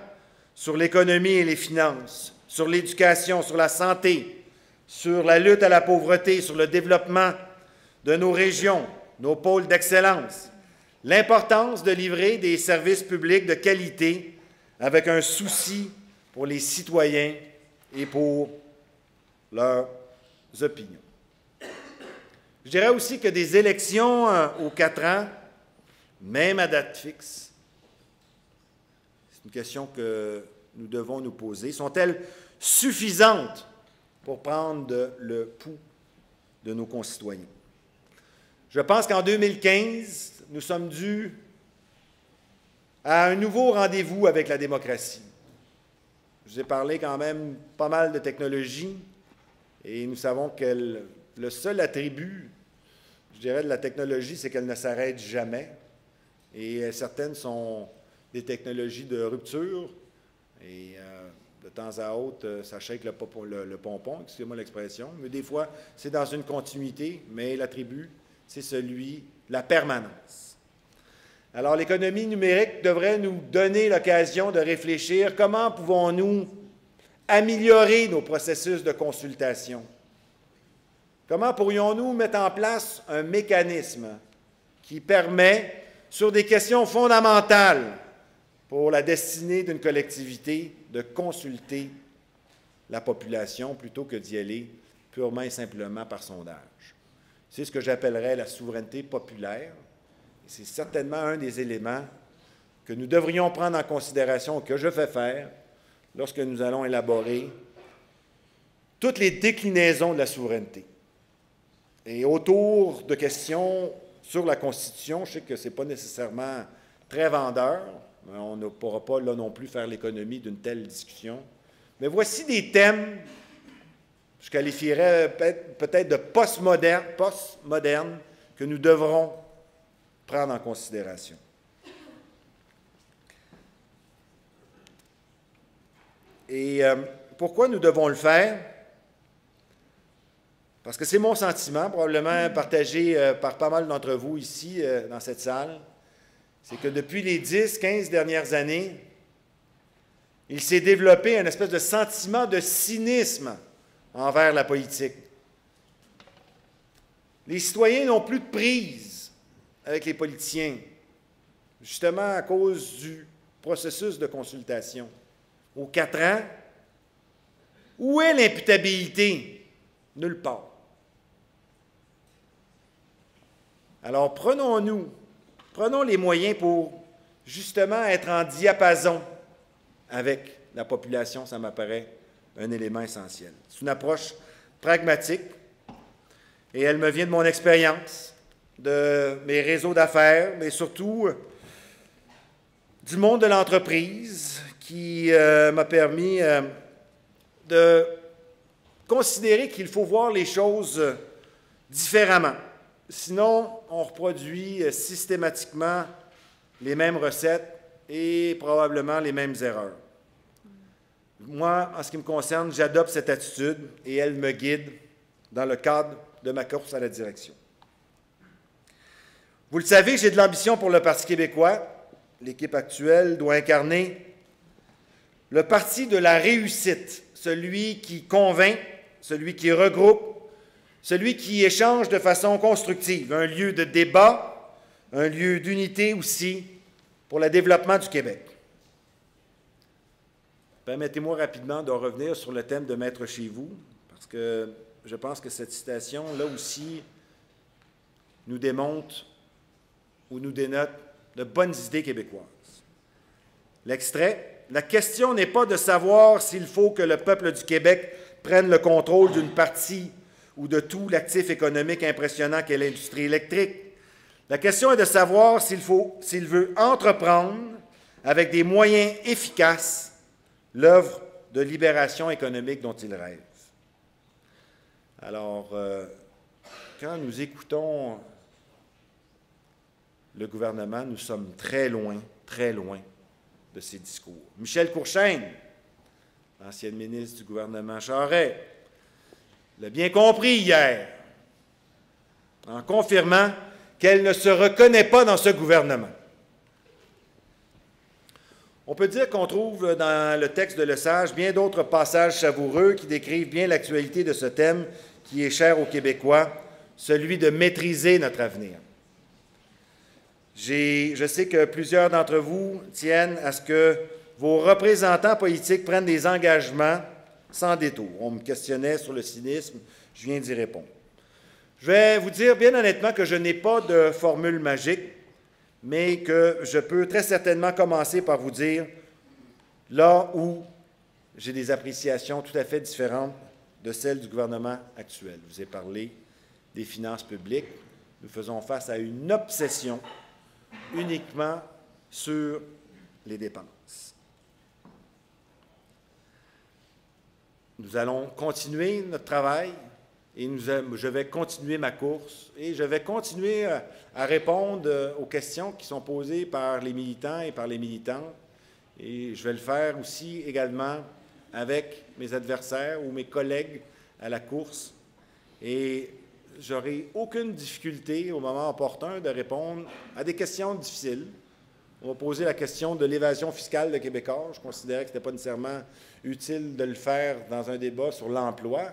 sur l'économie et les finances, sur l'éducation, sur la santé, sur la lutte à la pauvreté, sur le développement de nos régions, nos pôles d'excellence, l'importance de livrer des services publics de qualité avec un souci pour les citoyens et pour leurs opinions. Je dirais aussi que des élections aux 4 ans, même à date fixe, c'est une question que nous devons nous poser. Sont-elles suffisantes pour prendre le pouls de nos concitoyens? Je pense qu'en 2015, nous sommes dus à un nouveau rendez-vous avec la démocratie. Je vous ai parlé quand même pas mal de technologie et nous savons que le seul attribut, je dirais, de la technologie, c'est qu'elle ne s'arrête jamais. Et certaines sont des technologies de rupture. Et de temps à autre, ça shake le pompon, excusez-moi l'expression. Mais des fois, c'est dans une continuité, mais l'attribut, c'est celui de la permanence. Alors, l'économie numérique devrait nous donner l'occasion de réfléchir comment pouvons-nous améliorer nos processus de consultation. Comment pourrions-nous mettre en place un mécanisme qui permet, sur des questions fondamentales pour la destinée d'une collectivité, de consulter la population plutôt que d'y aller purement et simplement par sondage. C'est ce que j'appellerais la souveraineté populaire. C'est certainement un des éléments que nous devrions prendre en considération, que je fais faire, lorsque nous allons élaborer toutes les déclinaisons de la souveraineté. Et autour de questions sur la Constitution, je sais que ce n'est pas nécessairement très vendeur, mais on ne pourra pas là non plus faire l'économie d'une telle discussion. Mais voici des thèmes, je qualifierais peut-être de post-modernes, que nous devrons prendre en considération. Et pourquoi nous devons le faire? Parce que c'est mon sentiment, probablement partagé par pas mal d'entre vous ici, dans cette salle, c'est que depuis les 10-15 dernières années, il s'est développé un espèce de sentiment de cynisme envers la politique. Les citoyens n'ont plus de prise avec les politiciens, justement à cause du processus de consultation. Aux 4 ans, où est l'imputabilité? Nulle part. Alors, prenons les moyens pour justement être en diapason avec la population, ça m'apparaît un élément essentiel. C'est une approche pragmatique et elle me vient de mon expérience, de mes réseaux d'affaires, mais surtout du monde de l'entreprise qui m'a permis de considérer qu'il faut voir les choses différemment. Sinon, on reproduit systématiquement les mêmes recettes et probablement les mêmes erreurs. Moi, en ce qui me concerne, j'adopte cette attitude et elle me guide dans le cadre de ma course à la direction. Vous le savez, j'ai de l'ambition pour le Parti québécois. L'équipe actuelle doit incarner le parti de la réussite, celui qui convainc, celui qui regroupe, celui qui échange de façon constructive, un lieu de débat, un lieu d'unité aussi pour le développement du Québec. Permettez-moi rapidement de revenir sur le thème de Maître chez vous, parce que je pense que cette citation, là aussi, nous démontre ou nous dénote de bonnes idées québécoises. L'extrait, « La question n'est pas de savoir s'il faut que le peuple du Québec prenne le contrôle d'une partie ou de tout l'actif économique impressionnant qu'est l'industrie électrique. La question est de savoir s'il veut entreprendre, avec des moyens efficaces, l'œuvre de libération économique dont il rêve. » Alors, quand nous écoutons le gouvernement, nous sommes très loin de ces discours. Michel Courchesne, l'ancienne ministre du gouvernement Charest, l'a bien compris hier, en confirmant qu'elle ne se reconnaît pas dans ce gouvernement. On peut dire qu'on trouve dans le texte de Lesage bien d'autres passages savoureux qui décrivent bien l'actualité de ce thème qui est cher aux Québécois, celui de maîtriser notre avenir. Je sais que plusieurs d'entre vous tiennent à ce que vos représentants politiques prennent des engagements sans détour. On me questionnait sur le cynisme, je viens d'y répondre. Je vais vous dire bien honnêtement que je n'ai pas de formule magique, mais que je peux très certainement commencer par vous dire là où j'ai des appréciations tout à fait différentes de celles du gouvernement actuel. Je vous ai parlé des finances publiques. Nous faisons face à une obsession uniquement sur les dépenses. Nous allons continuer notre travail et je vais continuer ma course et je vais continuer à répondre aux questions qui sont posées par les militants et par les militantes. Et je vais le faire aussi également avec mes adversaires ou mes collègues à la course. Et j'aurai aucune difficulté au moment opportun de répondre à des questions difficiles On m'a posé la question de l'évasion fiscale de Québécois. Je considérais que ce n'était pas nécessairement utile de le faire dans un débat sur l'emploi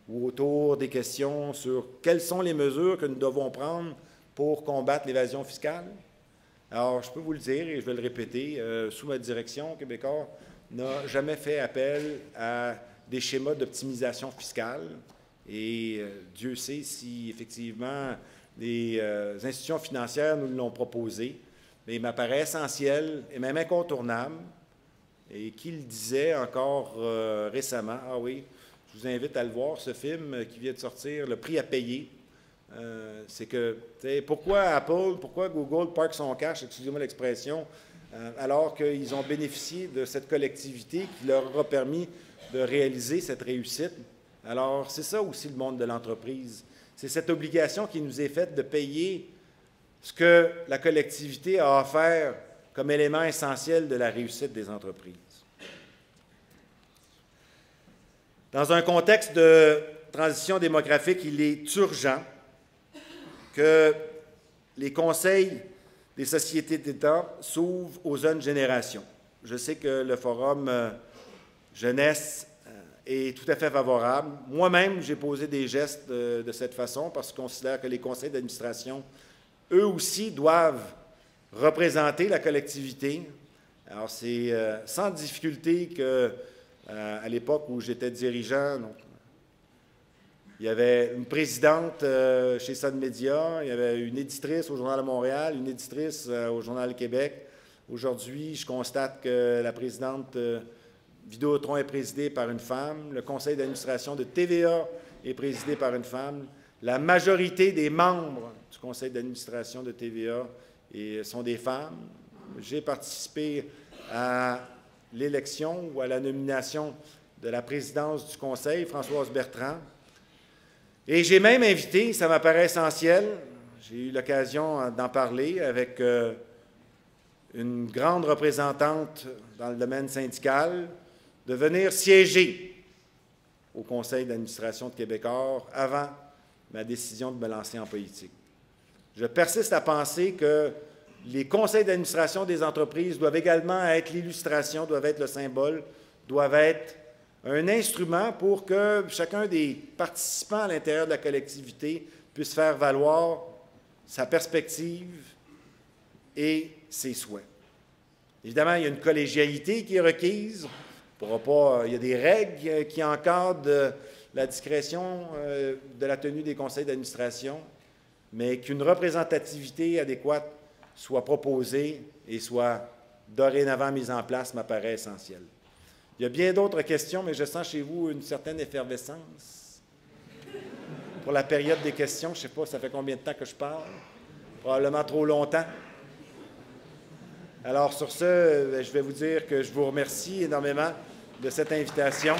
ou autour des questions sur quelles sont les mesures que nous devons prendre pour combattre l'évasion fiscale. Alors, je peux vous le dire et je vais le répéter, sous ma direction, Québécois n'a jamais fait appel à des schémas d'optimisation fiscale. Et Dieu sait si, effectivement, les institutions financières nous l'ont proposé. Mais il m'apparaît essentiel et même incontournable, et qui le disait encore récemment. Ah oui, je vous invite à le voir, ce film qui vient de sortir, Le prix à payer. C'est que, pourquoi Apple, pourquoi Google parque son cash, excusez-moi l'expression, alors qu'ils ont bénéficié de cette collectivité qui leur aura permis de réaliser cette réussite. Alors, c'est ça aussi le monde de l'entreprise. C'est cette obligation qui nous est faite de payer ce que la collectivité a offert comme élément essentiel de la réussite des entreprises. Dans un contexte de transition démographique, il est urgent que les conseils des sociétés d'État s'ouvrent aux jeunes générations. Je sais que le Forum Jeunesse est tout à fait favorable. Moi-même, j'ai posé des gestes de cette façon parce que je considère que les conseils d'administration, eux aussi, doivent représenter la collectivité. Alors, c'est sans difficulté que, à l'époque où j'étais dirigeant, donc, il y avait une présidente chez Sun Media, il y avait une éditrice au Journal de Montréal, une éditrice au Journal du Québec. Aujourd'hui, je constate que la présidente Vidéotron est présidée par une femme, le conseil d'administration de TVA est présidé par une femme, la majorité des membres du conseil d'administration de TVA sont des femmes. J'ai participé à l'élection ou à la nomination de la présidence du conseil, Françoise Bertrand. Et j'ai même invité, ça m'apparaît essentiel, j'ai eu l'occasion d'en parler avec une grande représentante dans le domaine syndical, de venir siéger au conseil d'administration de Québécois avant ma décision de me lancer en politique. Je persiste à penser que les conseils d'administration des entreprises doivent également être l'illustration, doivent être le symbole, doivent être un instrument pour que chacun des participants à l'intérieur de la collectivité puisse faire valoir sa perspective et ses souhaits. Évidemment, il y a une collégialité qui est requise. Il y a des règles qui encadrent la discrétion de la tenue des conseils d'administration, mais qu'une représentativité adéquate soit proposée et soit dorénavant mise en place m'apparaît essentiel. Il y a bien d'autres questions, mais je sens chez vous une certaine effervescence. Pour la période des questions, je ne sais pas, ça fait combien de temps que je parle? Probablement trop longtemps. Alors, sur ce, je vais vous dire que je vous remercie énormément de cette invitation.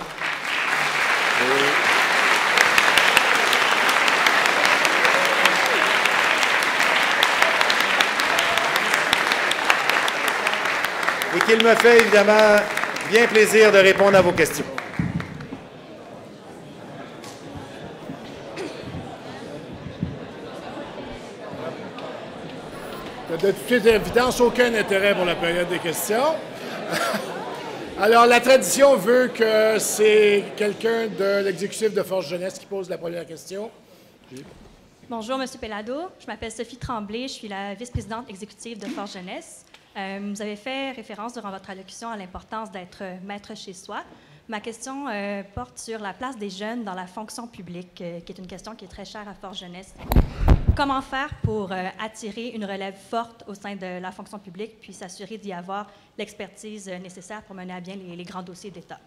Et qu'il me fait évidemment bien plaisir de répondre à vos questions. De toute évidence, aucun intérêt pour la période des questions. Alors, la tradition veut que c'est quelqu'un de l'exécutif de Force Jeunesse qui pose la première question. Bonjour, M. Pellado. Je m'appelle Sophie Tremblay. Je suis la vice-présidente exécutive de Force Jeunesse. Vous avez fait référence durant votre allocution à l'importance d'être maître chez soi. Ma question porte sur la place des jeunes dans la fonction publique, qui est une question qui est très chère à Force Jeunesse. Comment faire pour attirer une relève forte au sein de la fonction publique, puis s'assurer d'y avoir l'expertise nécessaire pour mener à bien les grands dossiers d'État?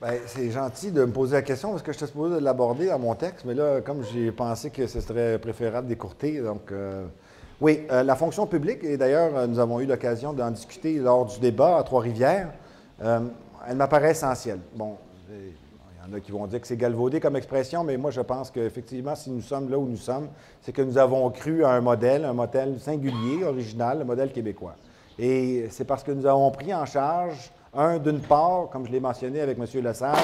Bien, c'est gentil de me poser la question parce que j'étais supposé de l'aborder dans mon texte, mais là, comme j'ai pensé que ce serait préférable d'écourter, donc... Oui, la fonction publique, et d'ailleurs, nous avons eu l'occasion d'en discuter lors du débat à Trois-Rivières, elle m'apparaît essentielle. Bon, il y en a qui vont dire que c'est galvaudé comme expression, mais moi, je pense qu'effectivement, si nous sommes là où nous sommes, c'est que nous avons cru à un modèle singulier, original, le modèle québécois. Et c'est parce que nous avons pris en charge, d'une part, comme je l'ai mentionné avec M. Lesage,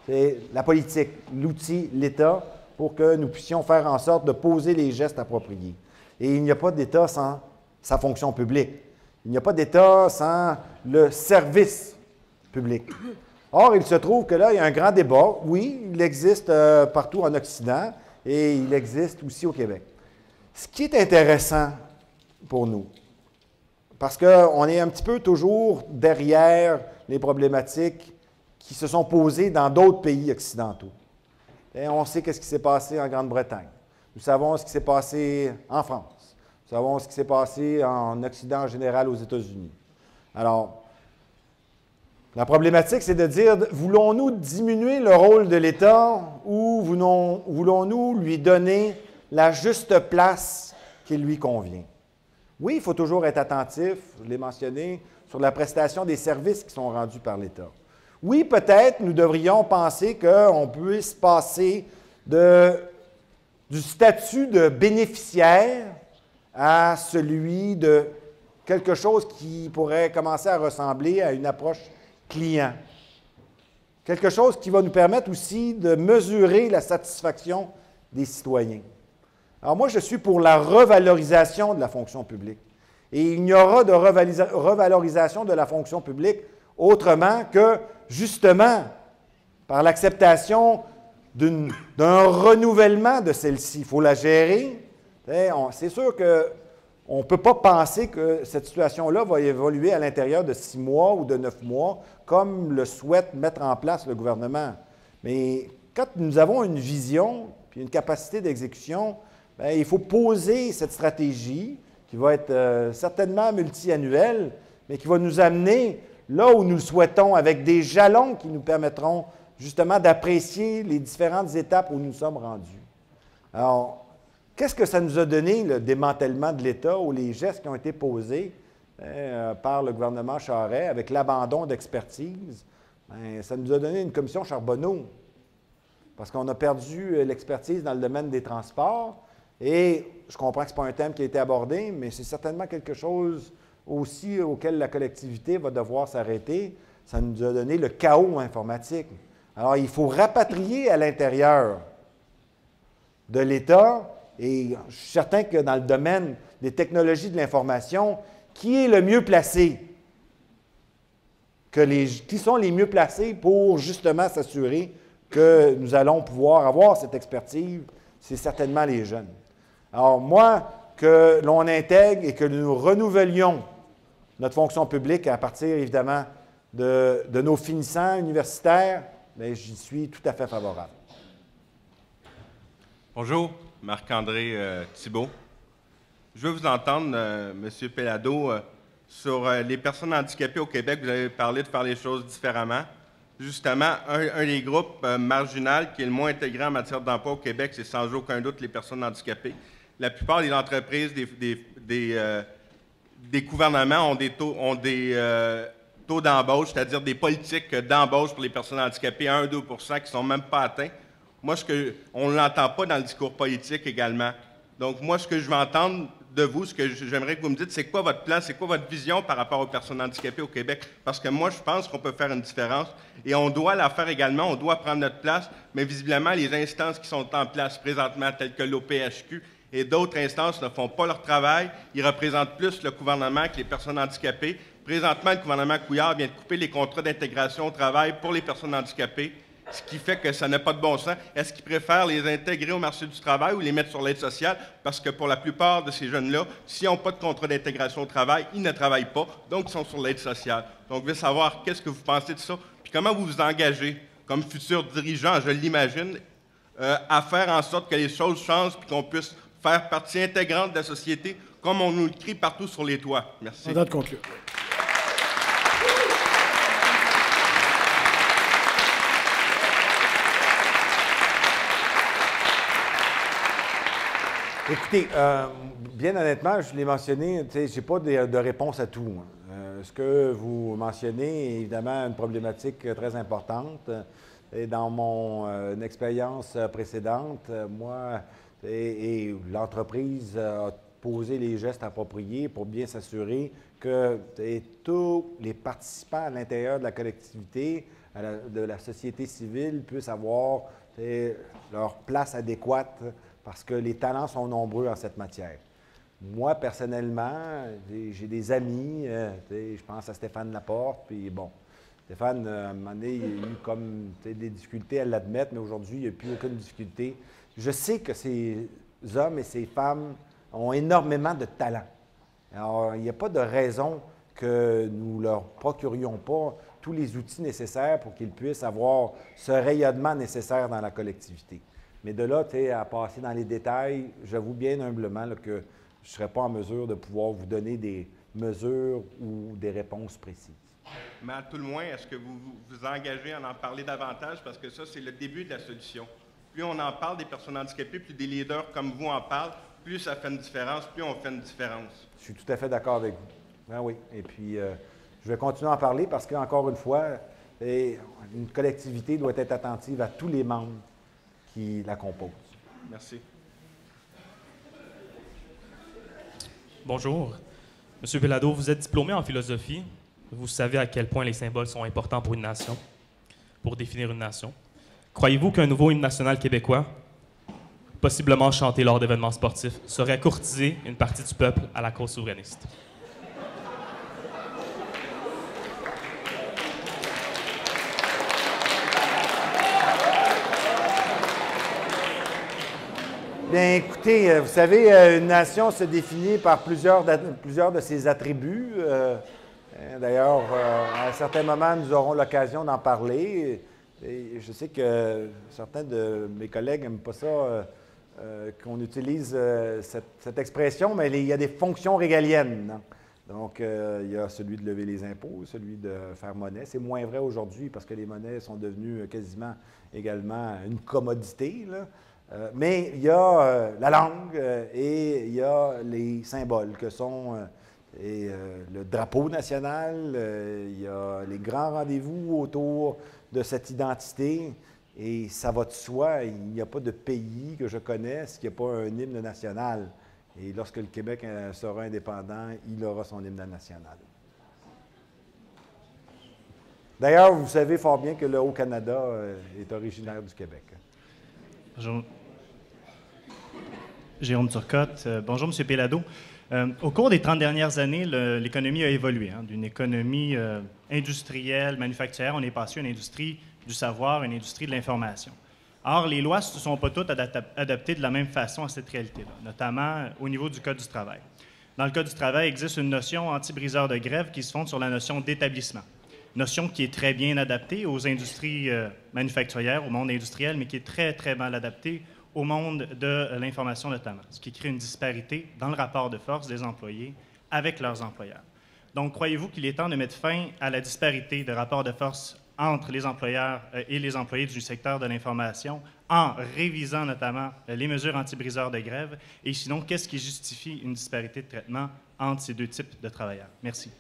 c'est la politique, l'outil, l'État, pour que nous puissions faire en sorte de poser les gestes appropriés. Et il n'y a pas d'État sans sa fonction publique. Il n'y a pas d'État sans le service public. Or, il se trouve que là, il y a un grand débat. Oui, il existe partout en Occident et il existe aussi au Québec. Ce qui est intéressant pour nous, parce qu'on est un petit peu toujours derrière les problématiques qui se sont posées dans d'autres pays occidentaux. Et on sait ce qui s'est passé en Grande-Bretagne. Nous savons ce qui s'est passé en France. Nous savons ce qui s'est passé en Occident en général aux États-Unis. Alors, la problématique, c'est de dire, voulons-nous diminuer le rôle de l'État ou voulons-nous lui donner la juste place qui lui convient? Oui, il faut toujours être attentif, je l'ai mentionné, sur la prestation des services qui sont rendus par l'État. Oui, peut-être nous devrions penser qu'on puisse passer du statut de bénéficiaire à celui de quelque chose qui pourrait commencer à ressembler à une approche client. Quelque chose qui va nous permettre aussi de mesurer la satisfaction des citoyens. Alors moi, je suis pour la revalorisation de la fonction publique. Et il n'y aura de revalorisation de la fonction publique autrement que, justement, par l'acceptation d'un renouvellement de celle-ci. Il faut la gérer. C'est sûr qu'on ne peut pas penser que cette situation-là va évoluer à l'intérieur de 6 mois ou de 9 mois, comme le souhaite mettre en place le gouvernement. Mais quand nous avons une vision puis une capacité d'exécution, bien, il faut poser cette stratégie qui va être certainement multi-annuelle, mais qui va nous amener là où nous le souhaitons, avec des jalons qui nous permettront justement d'apprécier les différentes étapes où nous sommes rendus. Alors, qu'est-ce que ça nous a donné, le démantèlement de l'État ou les gestes qui ont été posés par le gouvernement Charest avec l'abandon d'expertise? Bien, ça nous a donné une commission Charbonneau, parce qu'on a perdu l'expertise dans le domaine des transports. Et je comprends que ce n'est pas un thème qui a été abordé, mais c'est certainement quelque chose aussi auquel la collectivité va devoir s'arrêter. Ça nous a donné le chaos informatique. Alors, il faut rapatrier à l'intérieur de l'État, et je suis certain que dans le domaine des technologies de l'information, qui est le mieux placé? Qui sont les mieux placés pour justement s'assurer que nous allons pouvoir avoir cette expertise? C'est certainement les jeunes. Alors moi, que l'on intègre et que nous renouvelions notre fonction publique à partir, évidemment, de nos finissants universitaires, bien, j'y suis tout à fait favorable. Bonjour, Marc-André Thibault. Je veux vous entendre, M. Pellado, sur les personnes handicapées au Québec. Vous avez parlé de faire les choses différemment. Justement, un des groupes marginaux qui est le moins intégré en matière d'emploi au Québec, c'est sans aucun doute les personnes handicapées. La plupart des entreprises, des gouvernements ont des taux d'embauche, c'est-à-dire des politiques d'embauche pour les personnes handicapées à 1-2 % qui ne sont même pas atteints. Moi, on ne l'entend pas dans le discours politique également. Donc, moi, ce que je veux entendre de vous, ce que j'aimerais que vous me dites, c'est quoi votre plan, c'est quoi votre vision par rapport aux personnes handicapées au Québec? Parce que moi, je pense qu'on peut faire une différence et on doit la faire également, on doit prendre notre place, mais visiblement, les instances qui sont en place présentement, telles que l'OPHQ et d'autres instances, ne font pas leur travail. Ils représentent plus le gouvernement que les personnes handicapées. Présentement, le gouvernement Couillard vient de couper les contrats d'intégration au travail pour les personnes handicapées, ce qui fait que ça n'a pas de bon sens. Est-ce qu'ils préfèrent les intégrer au marché du travail ou les mettre sur l'aide sociale? Parce que pour la plupart de ces jeunes-là, s'ils n'ont pas de contrat d'intégration au travail, ils ne travaillent pas, donc ils sont sur l'aide sociale. Donc, je veux savoir qu'est-ce que vous pensez de ça, puis comment vous vous engagez comme futur dirigeant, je l'imagine, à faire en sorte que les choses changent puis qu'on puisse faire partie intégrante de la société, comme on nous le crie partout sur les toits. Merci. Mandat de conclure. Écoutez, bien honnêtement, je l'ai mentionné, je n'ai pas de réponse à tout. Ce que vous mentionnez est évidemment une problématique très importante. Et dans mon expérience précédente, moi et l'entreprise a posé les gestes appropriés pour bien s'assurer que tous les participants à l'intérieur de la collectivité, de la société civile, puissent avoir leur place adéquate parce que les talents sont nombreux en cette matière. moi, personnellement, j'ai des amis, je pense à Stéphane Laporte, puis bon, Stéphane, à un moment donné, il a eu comme des difficultés à l'admettre, mais aujourd'hui, il n'y a plus aucune difficulté. Je sais que ces hommes et ces femmes ont énormément de talent. Alors, il n'y a pas de raison que nous ne leur procurions pas tous les outils nécessaires pour qu'ils puissent avoir ce rayonnement nécessaire dans la collectivité. Mais de là, à passer dans les détails, j'avoue bien humblement là, que je ne serais pas en mesure de pouvoir vous donner des mesures ou des réponses précises. Mais à tout le moins, est-ce que vous vous engagez à en parler davantage? Parce que ça, c'est le début de la solution. Plus on en parle des personnes handicapées, plus des leaders comme vous en parlent, plus ça fait une différence, plus on fait une différence. Je suis tout à fait d'accord avec vous. Ben oui. Et puis, je vais continuer à en parler parce qu'encore une fois, une collectivité doit être attentive à tous les membres qui la composent. Merci. Bonjour. Monsieur Pellado, vous êtes diplômé en philosophie. Vous savez à quel point les symboles sont importants pour une nation, pour définir une nation. Croyez-vous qu'un nouveau hymne national québécois, possiblement chanté lors d'événements sportifs, saurait courtiser une partie du peuple à la cause souverainiste? Bien, écoutez, vous savez, une nation se définit par plusieurs de ses attributs. D'ailleurs, à un certain moment, nous aurons l'occasion d'en parler. Et je sais que certains de mes collègues n'aiment pas ça, qu'on utilise cette expression, mais il y a des fonctions régaliennes. Non? Donc, il y a celui de lever les impôts, celui de faire monnaie. C'est moins vrai aujourd'hui parce que les monnaies sont devenues quasiment également une commodité, là. Mais il y a la langue et il y a les symboles que sont le drapeau national, il y a les grands rendez-vous autour de cette identité. Et ça va de soi, il n'y a pas de pays que je connaisse qui n'a pas un hymne national. Et lorsque le Québec sera indépendant, il aura son hymne national. D'ailleurs, vous savez fort bien que le Haut-Canada est originaire du Québec. Bonjour. Jérôme Turcotte. Bonjour, M. Pellado. Au cours des 30 dernières années, l'économie a évolué. D'une économie industrielle, manufacturière, on est passé à une industrie du savoir, une industrie de l'information. Or, les lois ne sont pas toutes adaptées de la même façon à cette réalité-là, notamment au niveau du Code du travail. Dans le Code du travail, il existe une notion anti-briseur de grève qui se fonde sur la notion d'établissement. Notion qui est très bien adaptée aux industries manufacturières, au monde industriel, mais qui est très, très mal adaptée au monde de l'information notamment, ce qui crée une disparité dans le rapport de force des employés avec leurs employeurs. Donc, croyez-vous qu'il est temps de mettre fin à la disparité de rapport de force entre les employeurs et les employés du secteur de l'information en révisant notamment les mesures anti-briseurs de grève? Et sinon, qu'est-ce qui justifie une disparité de traitement entre ces deux types de travailleurs? Merci.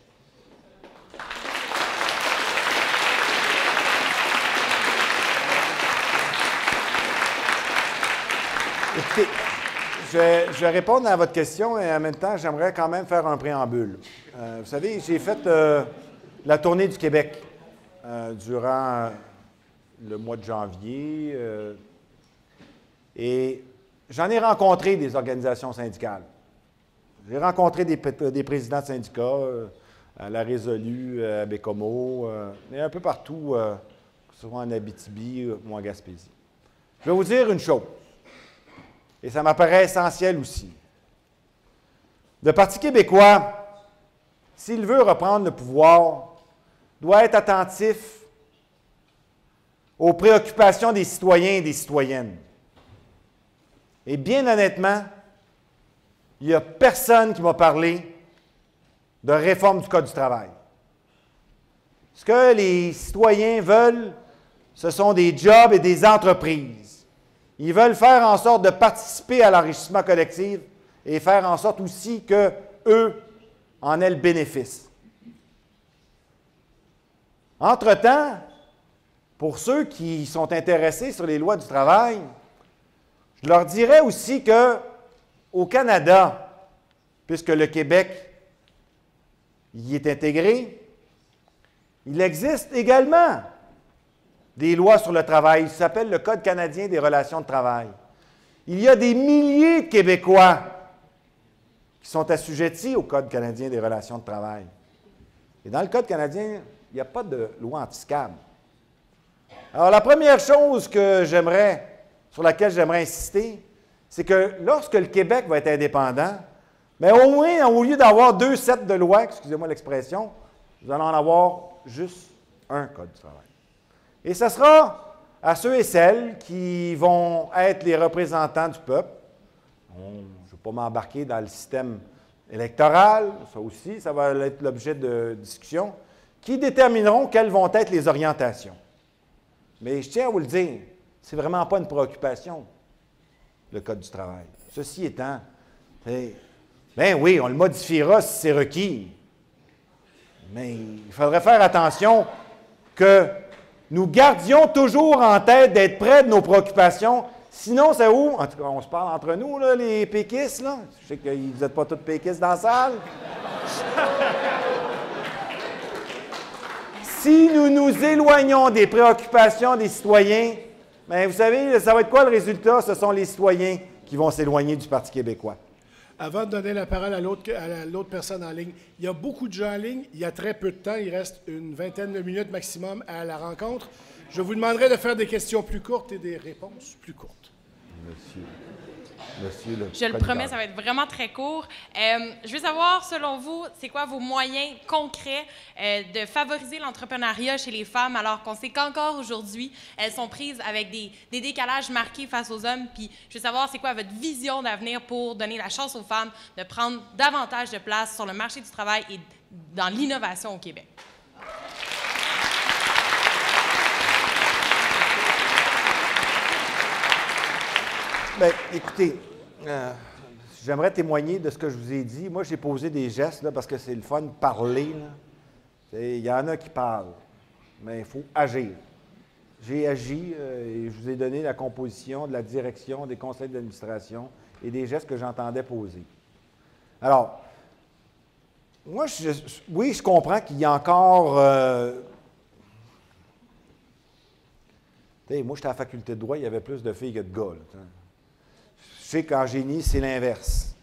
Écoutez, je vais répondre à votre question et en même temps, j'aimerais quand même faire un préambule. Vous savez, j'ai fait la tournée du Québec durant le mois de janvier et j'en ai rencontré des organisations syndicales. J'ai rencontré des présidents de syndicats à La Résolue, à Bécomo, mais un peu partout, que ce soit en Abitibi ou en Gaspésie. Je vais vous dire une chose. Et ça m'apparaît essentiel aussi. Le Parti québécois, s'il veut reprendre le pouvoir, doit être attentif aux préoccupations des citoyens et des citoyennes. Et bien honnêtement, il n'y a personne qui m'a parlé de réforme du Code du travail. Ce que les citoyens veulent, ce sont des jobs et des entreprises. Ils veulent faire en sorte de participer à l'enrichissement collectif et faire en sorte aussi qu'eux en aient le bénéfice. Entre-temps, pour ceux qui sont intéressés sur les lois du travail, je leur dirais aussi qu'au Canada, puisque le Québec y est intégré, il existe également des lois sur le travail. Il s'appelle le Code canadien des relations de travail. Il y a des milliers de Québécois qui sont assujettis au Code canadien des relations de travail. Et dans le Code canadien, il n'y a pas de loi anti-scab. Alors, la première chose sur laquelle j'aimerais insister, c'est que lorsque le Québec va être indépendant, mais au moins, au lieu d'avoir 2 sets de lois, excusez-moi l'expression, nous allons en avoir juste un Code du travail. Et ce sera à ceux et celles qui vont être les représentants du peuple. Je ne vais pas m'embarquer dans le système électoral, ça aussi, ça va être l'objet de discussion, qui détermineront quelles vont être les orientations. Mais je tiens à vous le dire, ce n'est vraiment pas une préoccupation, le Code du travail. Ceci étant, bien oui, on le modifiera si c'est requis, mais il faudrait faire attention que nous gardions toujours en tête d'être près de nos préoccupations. Sinon, c'est où? En tout cas, on se parle entre nous, là, les péquistes, là. Je sais que vous n'êtes pas tous péquistes dans la salle. Si nous nous éloignons des préoccupations des citoyens, bien, vous savez, ça va être quoi le résultat? Ce sont les citoyens qui vont s'éloigner du Parti québécois. Avant de donner la parole à l'autre personne en ligne, il y a beaucoup de gens en ligne. Il y a très peu de temps. Il reste une vingtaine de minutes maximum à la rencontre. Je vous demanderai de faire des questions plus courtes et des réponses plus courtes. Monsieur je le promets, ça va être vraiment très court. Je veux savoir, selon vous, c'est quoi vos moyens concrets de favoriser l'entrepreneuriat chez les femmes, alors qu'on sait qu'encore aujourd'hui, elles sont prises avec des décalages marqués face aux hommes. Puis, je veux savoir, c'est quoi votre vision d'avenir pour donner la chance aux femmes de prendre davantage de place sur le marché du travail et dans l'innovation au Québec? Bien, écoutez, j'aimerais témoigner de ce que je vous ai dit. Moi, j'ai posé des gestes, là, parce que c'est le fun de parler. Il y en a qui parlent, mais il faut agir. J'ai agi et je vous ai donné la composition de la direction, des conseils d'administration et des gestes que j'entendais poser. Alors, moi, oui, je comprends qu'il y a encore... moi, j'étais à la faculté de droit, il y avait plus de filles que de gars. Là, je sais qu'en génie, c'est l'inverse.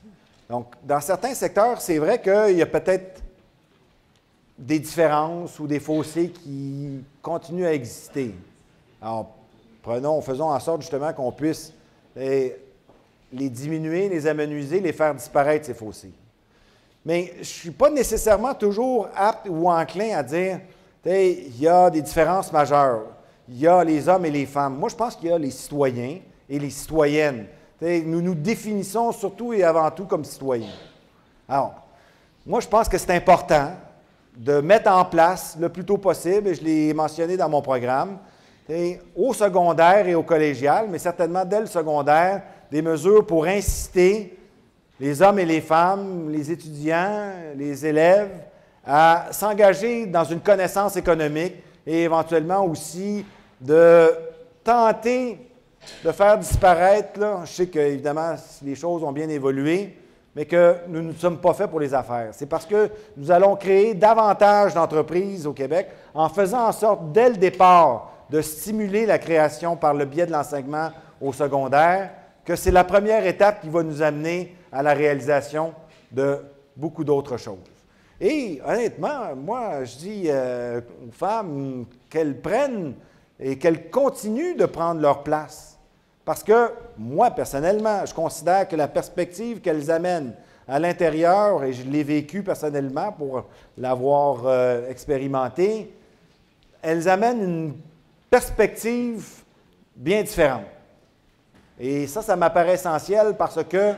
Donc, dans certains secteurs, c'est vrai qu'il y a peut-être des différences ou des fossés qui continuent à exister. Alors, faisons en sorte justement qu'on puisse les diminuer, les amenuiser, les faire disparaître, ces fossés. Mais je ne suis pas nécessairement toujours apte ou enclin à dire, il y a des différences majeures. Il y a les hommes et les femmes. Moi, je pense qu'il y a les citoyens et les citoyennes. Nous nous définissons surtout et avant tout comme citoyens. Alors, moi, je pense que c'est important de mettre en place le plus tôt possible, et je l'ai mentionné dans mon programme, au secondaire et au collégial, mais certainement dès le secondaire, des mesures pour inciter les hommes et les femmes, les étudiants, les élèves, à s'engager dans une connaissance économique et éventuellement aussi de tenter de faire disparaître, là, je sais qu'évidemment, les choses ont bien évolué, mais que nous ne sommes pas faits pour les affaires. C'est parce que nous allons créer davantage d'entreprises au Québec en faisant en sorte, dès le départ, de stimuler la création par le biais de l'enseignement au secondaire, que c'est la première étape qui va nous amener à la réalisation de beaucoup d'autres choses. Et honnêtement, moi, je dis aux femmes qu'elles prennent et qu'elles continuent de prendre leur place. Parce que moi, personnellement, je considère que la perspective qu'elles amènent à l'intérieur, et je l'ai vécu personnellement pour l'avoir expérimenté, elles amènent une perspective bien différente. Et ça m'apparaît essentiel parce que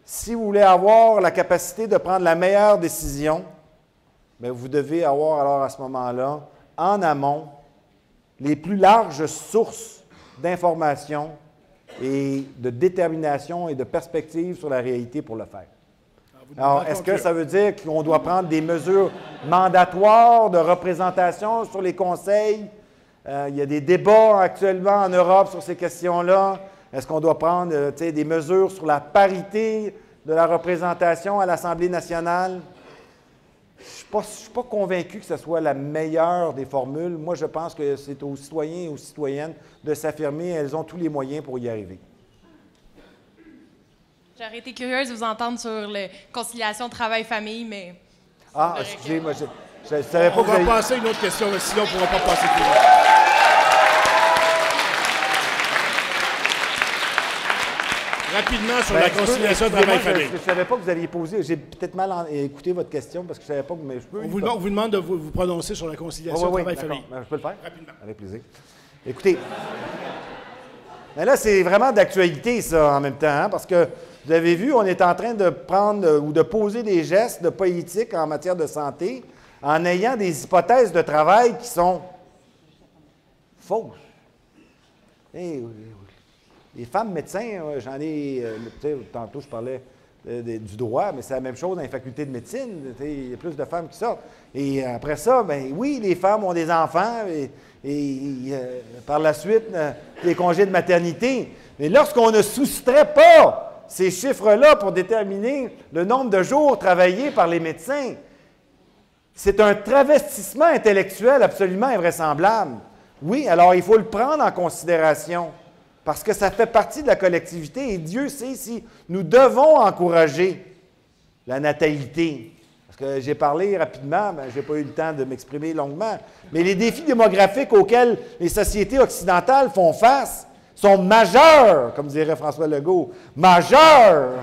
si vous voulez avoir la capacité de prendre la meilleure décision, bien, vous devez avoir alors à ce moment-là, en amont, les plus larges sources d'informations et de détermination et de perspective sur la réalité pour le faire. Alors, est-ce que ça veut dire qu'on doit prendre des mesures mandatoires de représentation sur les conseils? Il y a des débats actuellement en Europe sur ces questions-là. Est-ce qu'on doit prendre des mesures sur la parité de la représentation à l'Assemblée nationale? Je ne suis pas convaincu que ce soit la meilleure des formules. Moi, je pense que c'est aux citoyens et aux citoyennes de s'affirmer. Elles ont tous les moyens pour y arriver. J'aurais été curieuse de vous entendre sur la conciliation travail-famille, mais... Ah, excusez, moi, je savais pas On que va vous passer à une autre question, mais sinon, on ne pourra pas passer plus loin. Rapidement sur la conciliation travail-famille. Je ne savais pas que vous aviez posé. J'ai peut-être mal écouté votre question parce que je ne savais pas que. Mais je peux, on vous demande de vous prononcer sur la conciliation travail-famille. Je peux le faire? Rapidement. Avec plaisir. Écoutez, mais là, c'est vraiment d'actualité, ça, en même temps, hein, parce que vous avez vu, on est en train de prendre ou de poser des gestes de politique en matière de santé en ayant des hypothèses de travail qui sont fausses. Les femmes médecins, j'en ai, tantôt je parlais du droit, mais c'est la même chose dans les facultés de médecine. Il y a plus de femmes qui sortent. Et après ça, ben oui, les femmes ont des enfants et par la suite, des congés de maternité. Mais lorsqu'on ne soustrait pas ces chiffres-là pour déterminer le nombre de jours travaillés par les médecins, c'est un travestissement intellectuel absolument invraisemblable. Oui, alors il faut le prendre en considération. Parce que ça fait partie de la collectivité et Dieu sait si nous devons encourager la natalité. Parce que j'ai parlé rapidement, mais je n'ai pas eu le temps de m'exprimer longuement. Mais les défis démographiques auxquels les sociétés occidentales font face sont majeurs, comme dirait François Legault. Majeurs!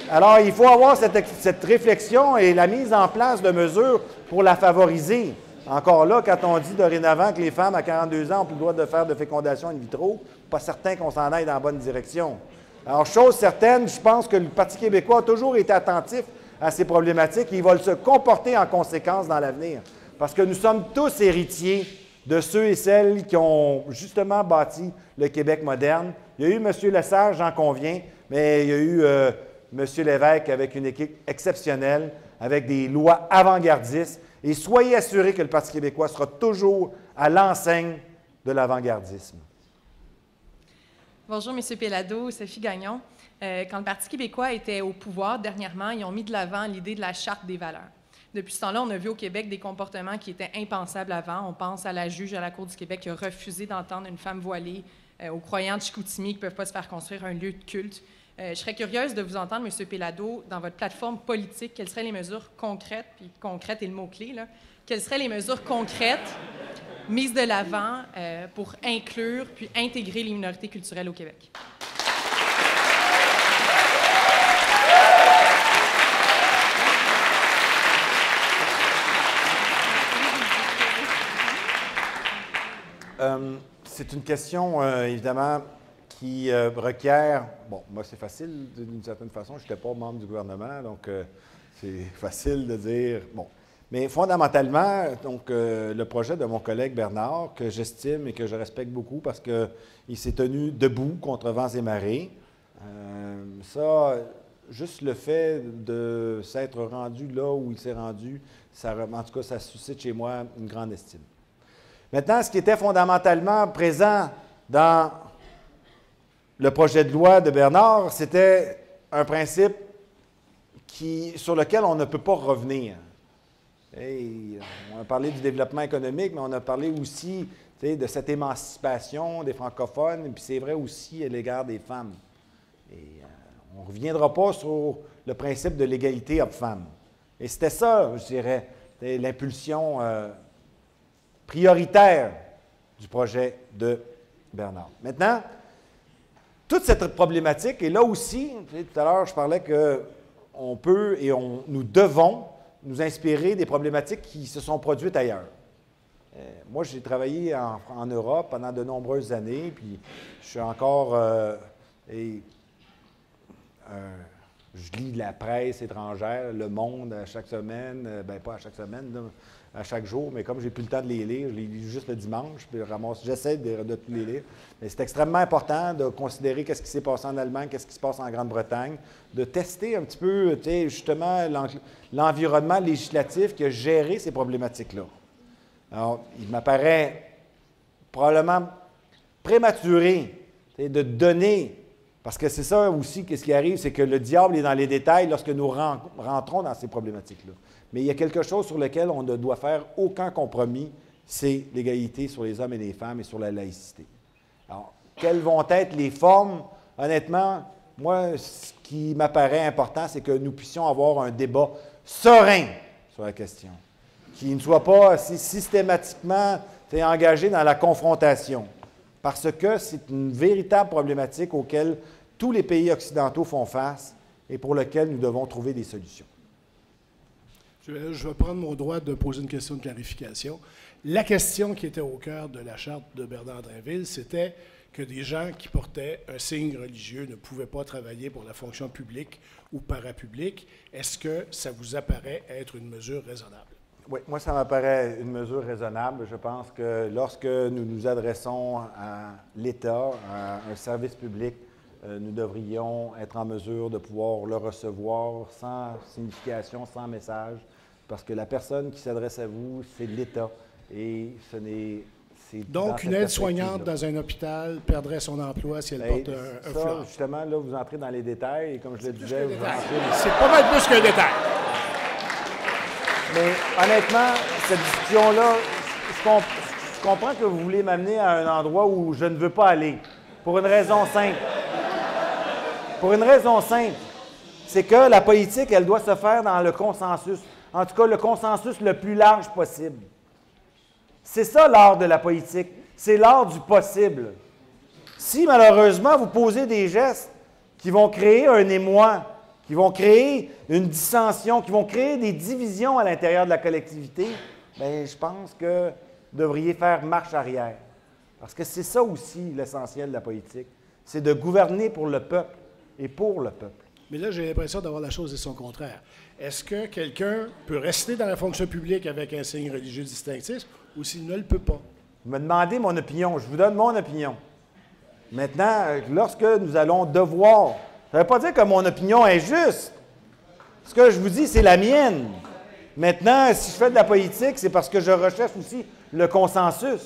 Alors, il faut avoir cette réflexion et la mise en place de mesures pour la favoriser. Encore là, quand on dit dorénavant que les femmes à 42 ans n'ont plus le droit de faire de fécondation in vitro, pas certain qu'on s'en aille dans la bonne direction. Alors, chose certaine, je pense que le Parti québécois a toujours été attentif à ces problématiques et il va se comporter en conséquence dans l'avenir. Parce que nous sommes tous héritiers de ceux et celles qui ont justement bâti le Québec moderne. Il y a eu M. Lesage, j'en conviens, mais il y a eu M. Lévesque avec une équipe exceptionnelle, avec des lois avant-gardistes. Et soyez assurés que le Parti québécois sera toujours à l'enseigne de l'avant-gardisme. Bonjour, M. Pellado, Sophie Gagnon. Quand le Parti québécois était au pouvoir dernièrement, ils ont mis de l'avant l'idée de la Charte des valeurs. Depuis ce temps-là, on a vu au Québec des comportements qui étaient impensables avant. On pense à la juge à la Cour du Québec qui a refusé d'entendre une femme voilée, aux croyants de Chicoutimi qui ne peuvent pas se faire construire un lieu de culte. Je serais curieuse de vous entendre, M. Pellado, dans votre plateforme politique, quelles seraient les mesures concrètes, puis concrète est le mot-clé, là, quelles seraient les mesures concrètes mises de l'avant pour inclure puis intégrer les minorités culturelles au Québec? C'est une question, évidemment, qui requiert... Bon, moi, c'est facile d'une certaine façon. Je n'étais pas membre du gouvernement, donc c'est facile de dire... Bon. Mais fondamentalement, donc, le projet de mon collègue Bernard, que j'estime et que je respecte beaucoup parce qu'il s'est tenu debout contre vents et marées, ça, juste le fait de s'être rendu là où il s'est rendu, ça, en tout cas, ça suscite chez moi une grande estime. Maintenant, ce qui était fondamentalement présent dans le projet de loi de Bernard, c'était un principe sur lequel on ne peut pas revenir. Et on a parlé du développement économique, mais on a parlé aussi de cette émancipation des francophones, et puis c'est vrai aussi à l'égard des femmes. Et on ne reviendra pas sur le principe de l'égalité homme-femme. Et c'était ça, je dirais, l'impulsion prioritaire du projet de Bernard. Maintenant, toute cette problématique, et là aussi, tout à l'heure, je parlais qu'on peut et nous devons nous inspirer des problématiques qui se sont produites ailleurs. Moi, j'ai travaillé en Europe pendant de nombreuses années, puis je suis encore... je lis la presse étrangère, Le Monde, à chaque semaine, bien pas à chaque semaine, là, à chaque jour, mais comme je n'ai plus le temps de les lire, je les lis juste le dimanche, puis j'essaie de tous les lire. Mais c'est extrêmement important de considérer qu'est-ce qui s'est passé en Allemagne, qu'est-ce qui se passe en Grande-Bretagne, de tester un petit peu, justement, l'environnement législatif qui a géré ces problématiques-là. Alors, il m'apparaît probablement prématuré de donner, parce que c'est ça aussi, ce qui arrive, c'est que le diable est dans les détails lorsque nous rentrons dans ces problématiques-là. Mais il y a quelque chose sur lequel on ne doit faire aucun compromis, c'est l'égalité sur les hommes et les femmes et sur la laïcité. Alors, quelles vont être les formes. Honnêtement, moi, ce qui m'apparaît important, c'est que nous puissions avoir un débat serein sur la question, qui ne soit pas systématiquement engagé dans la confrontation, parce que c'est une véritable problématique auquel tous les pays occidentaux font face et pour laquelle nous devons trouver des solutions. Je vais prendre mon droit de poser une question de clarification. La question qui était au cœur de la charte de Bernard Drinville, c'était que des gens qui portaient un signe religieux ne pouvaient pas travailler pour la fonction publique ou parapublique. Est-ce que ça vous apparaît être une mesure raisonnable? Oui, moi, ça m'apparaît une mesure raisonnable. Je pense que lorsque nous nous adressons à l'État, à un service public, nous devrions être en mesure de pouvoir le recevoir sans signification, sans message, parce que la personne qui s'adresse à vous, c'est l'État. Et ce n'est... Donc, une aide-soignante dans un hôpital perdrait son emploi si elle porte un foulard. Justement, là, vous entrez dans les détails, et comme je le disais... C'est pas mal plus qu'un détail. Mais honnêtement, cette discussion-là, je comprends que vous voulez m'amener à un endroit où je ne veux pas aller, pour une raison simple. Pour une raison simple, c'est que la politique, elle doit se faire dans le consensus. En tout cas, le consensus le plus large possible. C'est ça l'art de la politique. C'est l'art du possible. Si malheureusement vous posez des gestes qui vont créer un émoi, qui vont créer une dissension, qui vont créer des divisions à l'intérieur de la collectivité, bien, je pense que vous devriez faire marche arrière. Parce que c'est ça aussi l'essentiel de la politique. C'est de gouverner pour le peuple et pour le peuple. Mais là, j'ai l'impression d'avoir la chose et son contraire. Est-ce que quelqu'un peut rester dans la fonction publique avec un signe religieux distinctif ou s'il ne le peut pas? Vous me demandez mon opinion. Je vous donne mon opinion. Maintenant, lorsque nous allons devoir... Ça ne veut pas dire que mon opinion est juste. Ce que je vous dis, c'est la mienne. Maintenant, si je fais de la politique, c'est parce que je recherche aussi le consensus.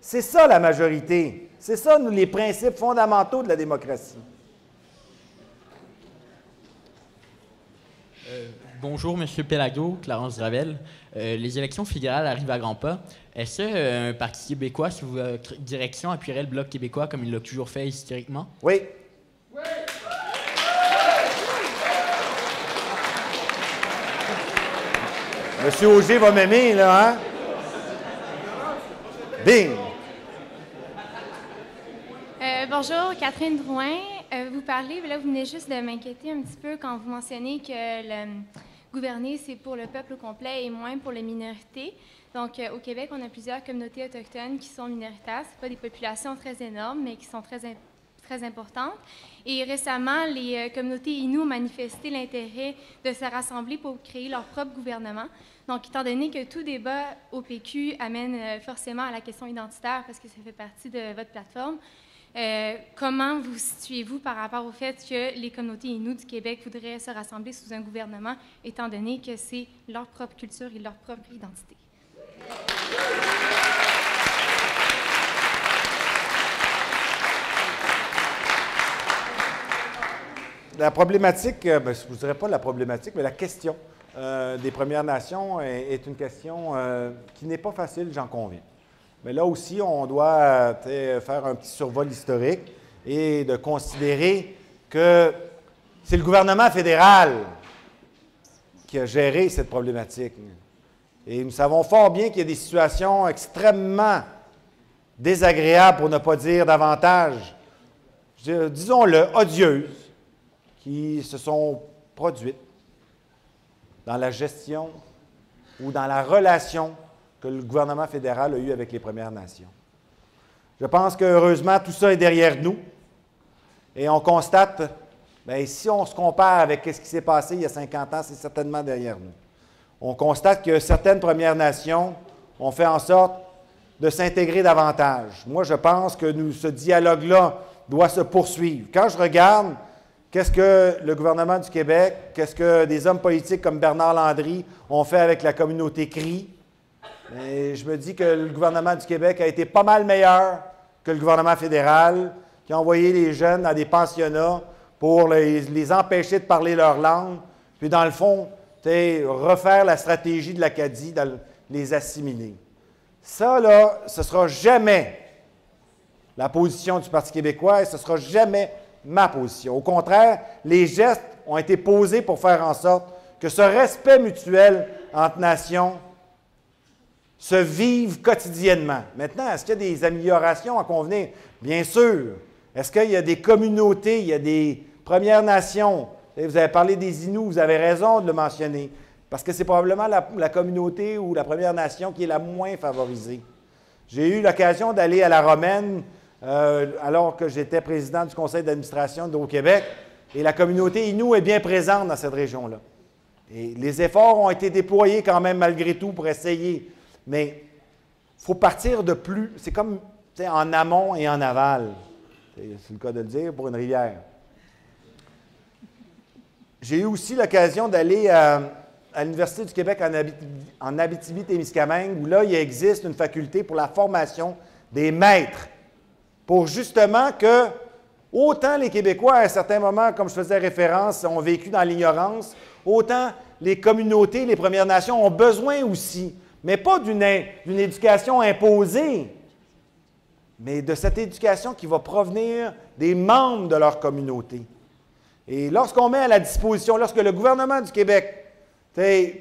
C'est ça la majorité. C'est ça les principes fondamentaux de la démocratie. Bonjour, M. Péladeau, Clarence Gravel. Les élections fédérales arrivent à grands pas. Est-ce qu'un parti québécois sous votre direction appuierait le Bloc québécois comme il l'a toujours fait historiquement? Oui. Oui. Monsieur Auger va m'aimer, là, hein? Bing! Bonjour, Catherine Drouin. Vous parlez, là, vous venez juste de m'inquiéter un petit peu quand vous mentionnez que gouverner, c'est pour le peuple au complet et moins pour les minorités. Donc, au Québec, on a plusieurs communautés autochtones qui sont minoritaires. Ce pas des populations très énormes, mais qui sont très importantes. Et récemment, les communautés Inuits ont manifesté l'intérêt de se rassembler pour créer leur propre gouvernement. Donc, étant donné que tout débat au PQ amène forcément à la question identitaire, parce que ça fait partie de votre plateforme, comment vous situez-vous par rapport au fait que les communautés Inuits du Québec voudraient se rassembler sous un gouvernement, étant donné que c'est leur propre culture et leur propre identité? La problématique, je ne dirais pas la problématique, mais la question des Premières Nations est une question qui n'est pas facile, j'en conviens. Mais là aussi, on doit faire un petit survol historique et de considérer que c'est le gouvernement fédéral qui a géré cette problématique. Et nous savons fort bien qu'il y a des situations extrêmement désagréables, pour ne pas dire davantage, disons-le, odieuses, qui se sont produites dans la gestion ou dans la relation que le gouvernement fédéral a eue avec les Premières Nations. Je pense qu'heureusement, tout ça est derrière nous. Et on constate, bien, si on se compare avec ce qui s'est passé il y a 50 ans, c'est certainement derrière nous. On constate que certaines Premières Nations ont fait en sorte de s'intégrer davantage. Moi, je pense que ce dialogue-là doit se poursuivre. Quand je regarde qu'est-ce que le gouvernement du Québec, qu'est-ce que des hommes politiques comme Bernard Landry ont fait avec la communauté CRI, et je me dis que le gouvernement du Québec a été pas mal meilleur que le gouvernement fédéral, qui a envoyé les jeunes dans des pensionnats pour les empêcher de parler leur langue, puis dans le fond, refaire la stratégie de l'Acadie, de les assimiler. Ça, là, ce ne sera jamais la position du Parti québécois et ce ne sera jamais ma position. Au contraire, les gestes ont été posés pour faire en sorte que ce respect mutuel entre nations se vive quotidiennement. Maintenant, est-ce qu'il y a des améliorations à convenir? Bien sûr. Est-ce qu'il y a des communautés, il y a des Premières Nations? Vous avez parlé des Inuits, vous avez raison de le mentionner, parce que c'est probablement la communauté ou la Première Nation qui est la moins favorisée. J'ai eu l'occasion d'aller à la Romaine alors que j'étais président du conseil d'administration d'Hydro-Québec, et la communauté Inuit est bien présente dans cette région-là. Et les efforts ont été déployés quand même malgré tout pour essayer. Mais il faut partir de plus. C'est comme en amont et en aval. C'est le cas de le dire pour une rivière. J'ai eu aussi l'occasion d'aller à l'Université du Québec en Abitibi-Témiscamingue, où là, il existe une faculté pour la formation des maîtres, pour justement que autant les Québécois, à un certain moment, comme je faisais référence, ont vécu dans l'ignorance, autant les communautés, les Premières Nations ont besoin aussi, mais pas d'une éducation imposée, mais de cette éducation qui va provenir des membres de leur communauté. Et lorsqu'on met à la disposition, lorsque le gouvernement du Québec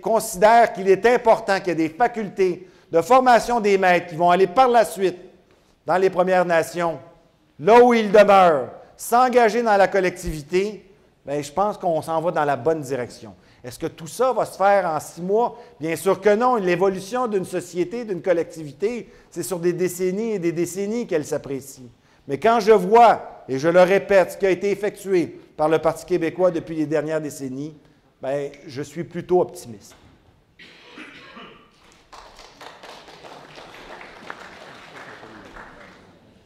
considère qu'il est important qu'il y ait des facultés de formation des maîtres qui vont aller par la suite dans les Premières Nations, là où ils demeurent, s'engager dans la collectivité, bien, je pense qu'on s'en va dans la bonne direction. Est-ce que tout ça va se faire en 6 mois? Bien sûr que non. L'évolution d'une société, d'une collectivité, c'est sur des décennies et des décennies qu'elle s'apprécie. Mais quand je vois, et je le répète, ce qui a été effectué par le Parti québécois depuis les dernières décennies, bien, je suis plutôt optimiste.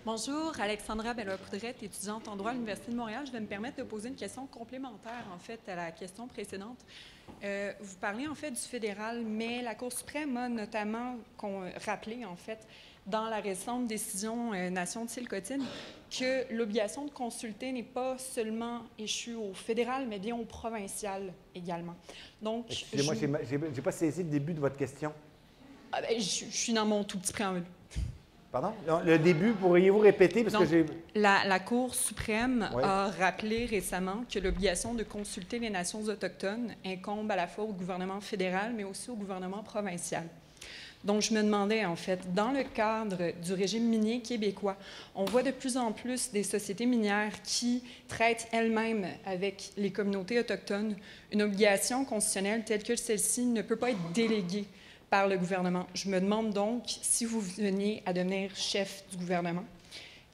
Bonjour, Alexandra Bellois-Coudrette, étudiante en droit à l'Université de Montréal. Je vais me permettre de poser une question complémentaire, en fait, à la question précédente. Vous parlez, en fait, du fédéral, mais la Cour suprême a notamment rappelé, en fait, dans la récente décision Nation de Silcotine, que l'obligation de consulter n'est pas seulement échue au fédéral, mais bien au provincial également. Donc, excusez-moi, je n'ai pas saisi le début de votre question. Ah, ben, je suis dans mon tout petit préambule. Pardon? Le début, pourriez-vous répéter? Parce donc, que j'ai... La Cour suprême a rappelé récemment que l'obligation de consulter les nations autochtones incombe à la fois au gouvernement fédéral, mais aussi au gouvernement provincial. Donc, je me demandais, en fait, dans le cadre du régime minier québécois, on voit de plus en plus des sociétés minières qui traitent elles-mêmes avec les communautés autochtones une obligation constitutionnelle telle que celle-ci ne peut pas être déléguée par le gouvernement. Je me demande donc, si vous veniez à devenir chef du gouvernement,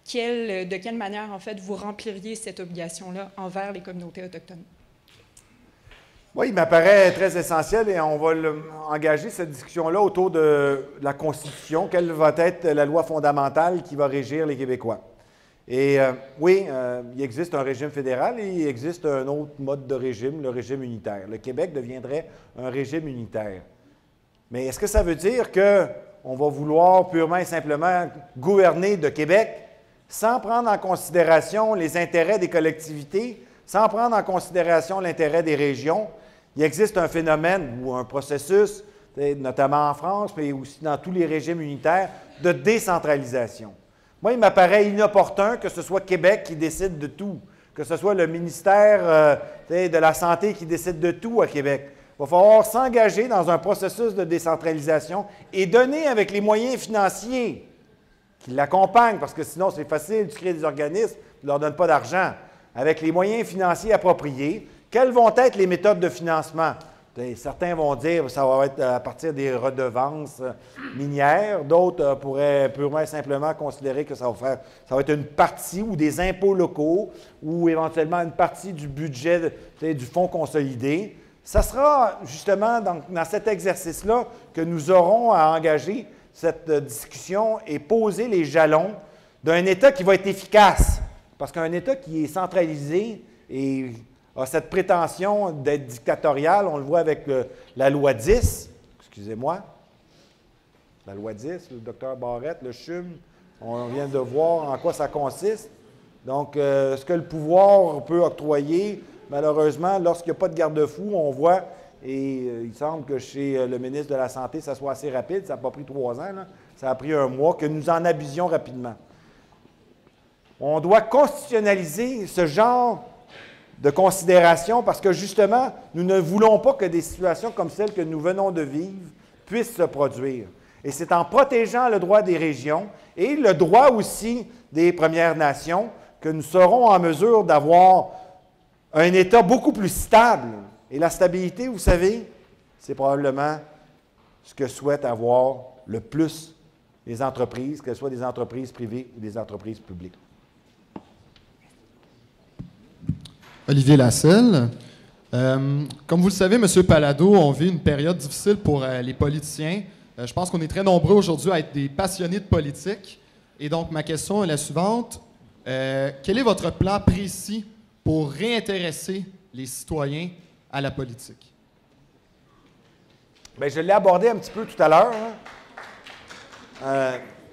de quelle manière, en fait, vous rempliriez cette obligation-là envers les communautés autochtones? Oui, il m'apparaît très essentiel et on va engager cette discussion-là autour de la Constitution. Quelle va être la loi fondamentale qui va régir les Québécois? Et oui, il existe un régime fédéral et il existe un autre mode de régime, le régime unitaire. Le Québec deviendrait un régime unitaire. Mais est-ce que ça veut dire qu'on va vouloir purement et simplement gouverner de Québec sans prendre en considération les intérêts des collectivités, sans prendre en considération l'intérêt des régions? Il existe un phénomène ou un processus, notamment en France, mais aussi dans tous les régimes unitaires, de décentralisation. Moi, il m'apparaît inopportun que ce soit Québec qui décide de tout, que ce soit le ministère de la Santé qui décide de tout à Québec. Il va falloir s'engager dans un processus de décentralisation et donner avec les moyens financiers qui l'accompagnent, parce que sinon, c'est facile de créer des organismes, tu ne leur donnes pas d'argent. Avec les moyens financiers appropriés, quelles vont être les méthodes de financement? Certains vont dire que ça va être à partir des redevances minières. D'autres pourraient purement et simplement considérer que ça va être une partie ou des impôts locaux ou éventuellement une partie du budget du fonds consolidé. Ça sera justement dans cet exercice-là que nous aurons à engager cette discussion et poser les jalons d'un État qui va être efficace. Parce qu'un État qui est centralisé et a cette prétention d'être dictatorial, on le voit avec la loi 10, excusez-moi, la loi 10, le docteur Barrette, le CHUM, on vient de voir en quoi ça consiste. Donc, ce que le pouvoir peut octroyer, malheureusement, lorsqu'il n'y a pas de garde-fou, on voit, et il semble que chez le ministre de la Santé, ça soit assez rapide, ça n'a pas pris 3 ans, là, ça a pris 1 mois, que nous en abusions rapidement. On doit constitutionnaliser ce genre de considération parce que, justement, nous ne voulons pas que des situations comme celle que nous venons de vivre puissent se produire. Et c'est en protégeant le droit des régions et le droit aussi des Premières Nations que nous serons en mesure d'avoir un État beaucoup plus stable. Et la stabilité, vous savez, c'est probablement ce que souhaitent avoir le plus les entreprises, qu'elles soient des entreprises privées ou des entreprises publiques. Olivier Lasselle. Comme vous le savez, M. Palado, on vit une période difficile pour les politiciens. Je pense qu'on est très nombreux aujourd'hui à être des passionnés de politique. Et donc, ma question est la suivante. Quel est votre plan précis pour réintéresser les citoyens à la politique? Bien, je l'ai abordé un petit peu tout à l'heure.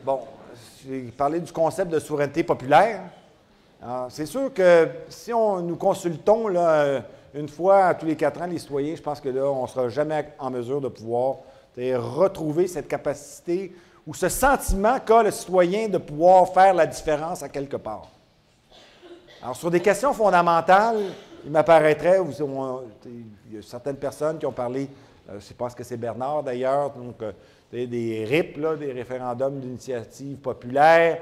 Bon, j'ai parlé du concept de souveraineté populaire. C'est sûr que si nous consultons là, une fois tous les 4 ans les citoyens, je pense que là, on ne sera jamais en mesure de pouvoir retrouver cette capacité ou ce sentiment qu'a le citoyen de pouvoir faire la différence à quelque part. Alors, sur des questions fondamentales, il m'apparaîtrait, il y a certaines personnes qui ont parlé, je pense que c'est Bernard d'ailleurs, donc des RIP, là, des référendums d'initiative populaire,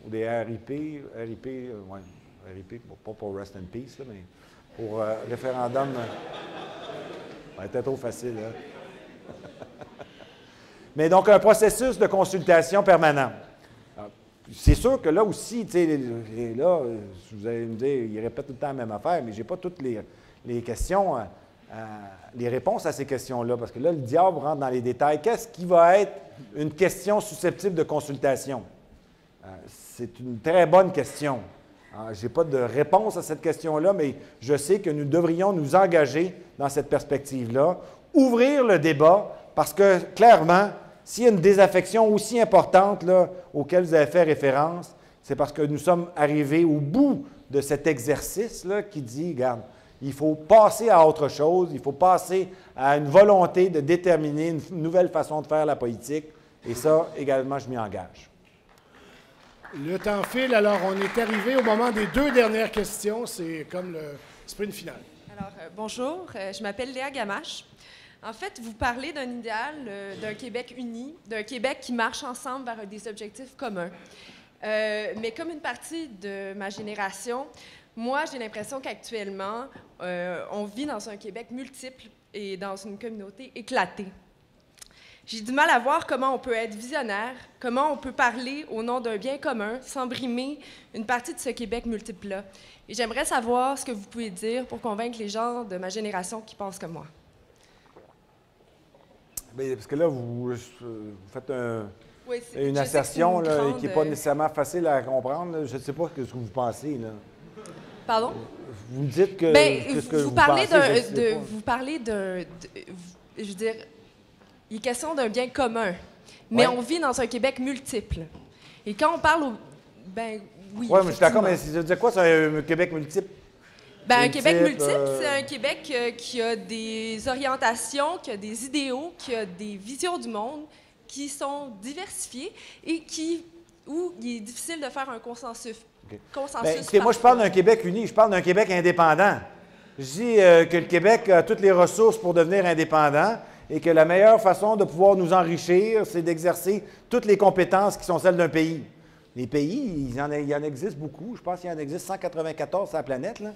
ou des RIP, pas pour Rest in Peace, là, mais pour référendum. C'était trop facile, hein? Mais donc, un processus de consultation permanent. C'est sûr que là aussi, tu sais, là, vous allez me dire, il répète tout le temps la même affaire, mais je n'ai pas toutes les questions, les réponses à ces questions-là, parce que là, le diable rentre dans les détails. Qu'est-ce qui va être une question susceptible de consultation? C'est une très bonne question. Je n'ai pas de réponse à cette question-là, mais je sais que nous devrions nous engager dans cette perspective-là, ouvrir le débat, parce que, clairement, s'il y a une désaffection aussi importante là, auquel vous avez fait référence, c'est parce que nous sommes arrivés au bout de cet exercice-là qui dit, regarde, il faut passer à autre chose, il faut passer à une volonté de déterminer une nouvelle façon de faire la politique, et ça, également, je m'y engage. Le temps file, alors on est arrivé au moment des 2 dernières questions, c'est comme le sprint final. Alors, bonjour, je m'appelle Léa Gamache. En fait, vous parlez d'un idéal, d'un Québec uni, d'un Québec qui marche ensemble vers des objectifs communs. Mais comme une partie de ma génération, moi, j'ai l'impression qu'actuellement, on vit dans un Québec multiple et dans une communauté éclatée. J'ai du mal à voir comment on peut être visionnaire, comment on peut parler au nom d'un bien commun sans brimer une partie de ce Québec multiple-là. Et j'aimerais savoir ce que vous pouvez dire pour convaincre les gens de ma génération qui pensent comme moi. Bien, parce que là, vous faites une assertion là, qui n'est pas nécessairement facile à comprendre. Je ne sais pas ce que vous pensez. Là. Pardon? Vous me dites que... Bien, qu'est-ce que vous parlez je veux dire, il est question d'un bien commun. Mais on vit dans un Québec multiple. Et quand on parle ben oui. Oui, mais je suis d'accord, mais ça veut dire quoi, c'est un Québec multiple? Bien, un Québec multiple, c'est un Québec qui a des orientations, qui a des idéaux, qui a des visions du monde qui sont diversifiées et où il est difficile de faire un consensus. Okay. Écoutez, moi, je parle d'un Québec uni, je parle d'un Québec indépendant. Je dis que le Québec a toutes les ressources pour devenir indépendant et que la meilleure façon de pouvoir nous enrichir, c'est d'exercer toutes les compétences qui sont celles d'un pays. Les pays, il y en existe beaucoup. Je pense qu'il y en existe 194 sur la planète, là.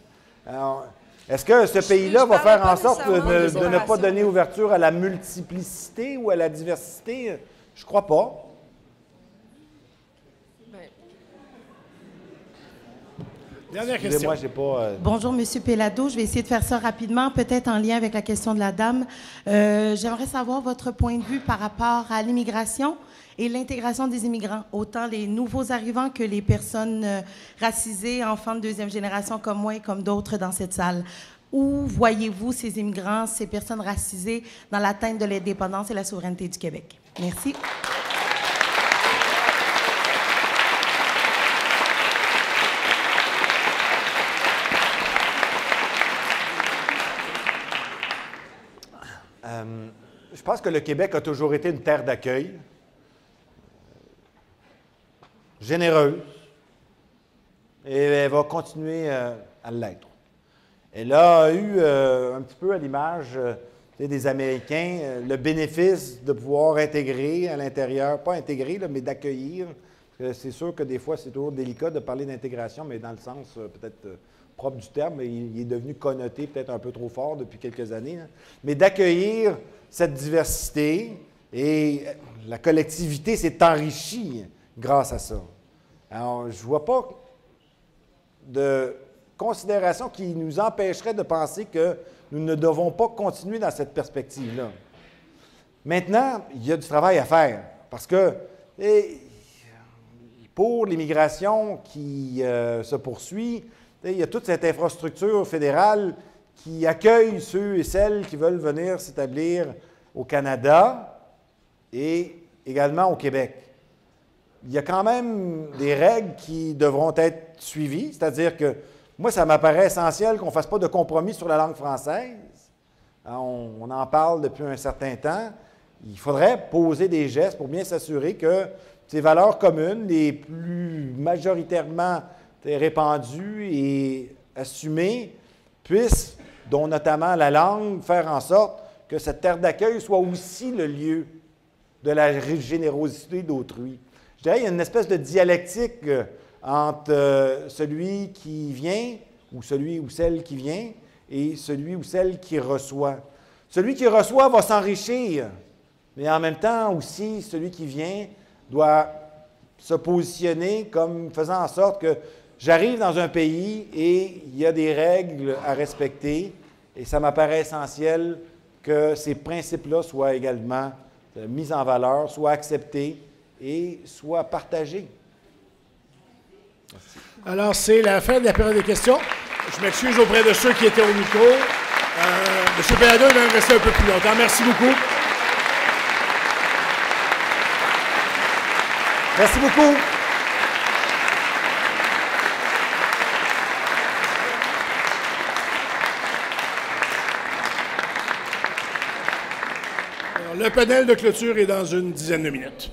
Alors, est-ce que ce pays-là va faire en sorte de ne pas donner ouverture à la multiplicité ou à la diversité? Je ne crois pas. Dernière question. Moi, j'ai pas, Bonjour, M. Pellado. Je vais essayer de faire ça rapidement, peut-être en lien avec la question de la dame. J'aimerais savoir votre point de vue par rapport à l'immigration et l'intégration des immigrants, autant les nouveaux arrivants que les personnes racisées, enfants de 2e génération comme moi et comme d'autres dans cette salle. Où voyez-vous ces immigrants, ces personnes racisées dans l'atteinte de l'indépendance et la souveraineté du Québec? Merci. Je pense que le Québec a toujours été une terre d'accueil, généreuse, et elle va continuer à l'être. Elle a eu, un petit peu à l'image des Américains, le bénéfice de pouvoir intégrer à l'intérieur, pas intégrer, là, mais d'accueillir. C'est sûr que des fois, c'est toujours délicat de parler d'intégration, mais dans le sens peut-être propre du terme, mais il est devenu connoté peut-être un peu trop fort depuis quelques années. Hein. Mais d'accueillir cette diversité et la collectivité s'est enrichie grâce à ça. Alors, je ne vois pas de considération qui nous empêcherait de penser que nous ne devons pas continuer dans cette perspective-là. Maintenant, il y a du travail à faire parce que pour l'immigration qui se poursuit, il y a toute cette infrastructure fédérale qui accueille ceux et celles qui veulent venir s'établir au Canada et également au Québec. Il y a quand même des règles qui devront être suivies, c'est-à-dire que moi, ça m'apparaît essentiel qu'on ne fasse pas de compromis sur la langue française. On en parle depuis un certain temps. Il faudrait poser des gestes pour bien s'assurer que ces valeurs communes, les plus majoritairement répandues et assumées, puissent, dont notamment la langue, faire en sorte que cette terre d'accueil soit aussi le lieu de la générosité d'autrui. Je dirais qu'il y a une espèce de dialectique entre celui qui vient, ou celui ou celle qui vient, et celui ou celle qui reçoit. Celui qui reçoit va s'enrichir, mais en même temps aussi, celui qui vient doit se positionner comme faisant en sorte que j'arrive dans un pays et il y a des règles à respecter, et ça m'apparaît essentiel que ces principes-là soient également mis en valeur, soient acceptés et soient partagés. Merci. Alors, c'est la fin de la période des questions. Je m'excuse auprès de ceux qui étaient au micro. M. Pellado, il va rester un peu plus longtemps. Merci beaucoup. Merci beaucoup. Alors, le panel de clôture est dans une dizaine de minutes.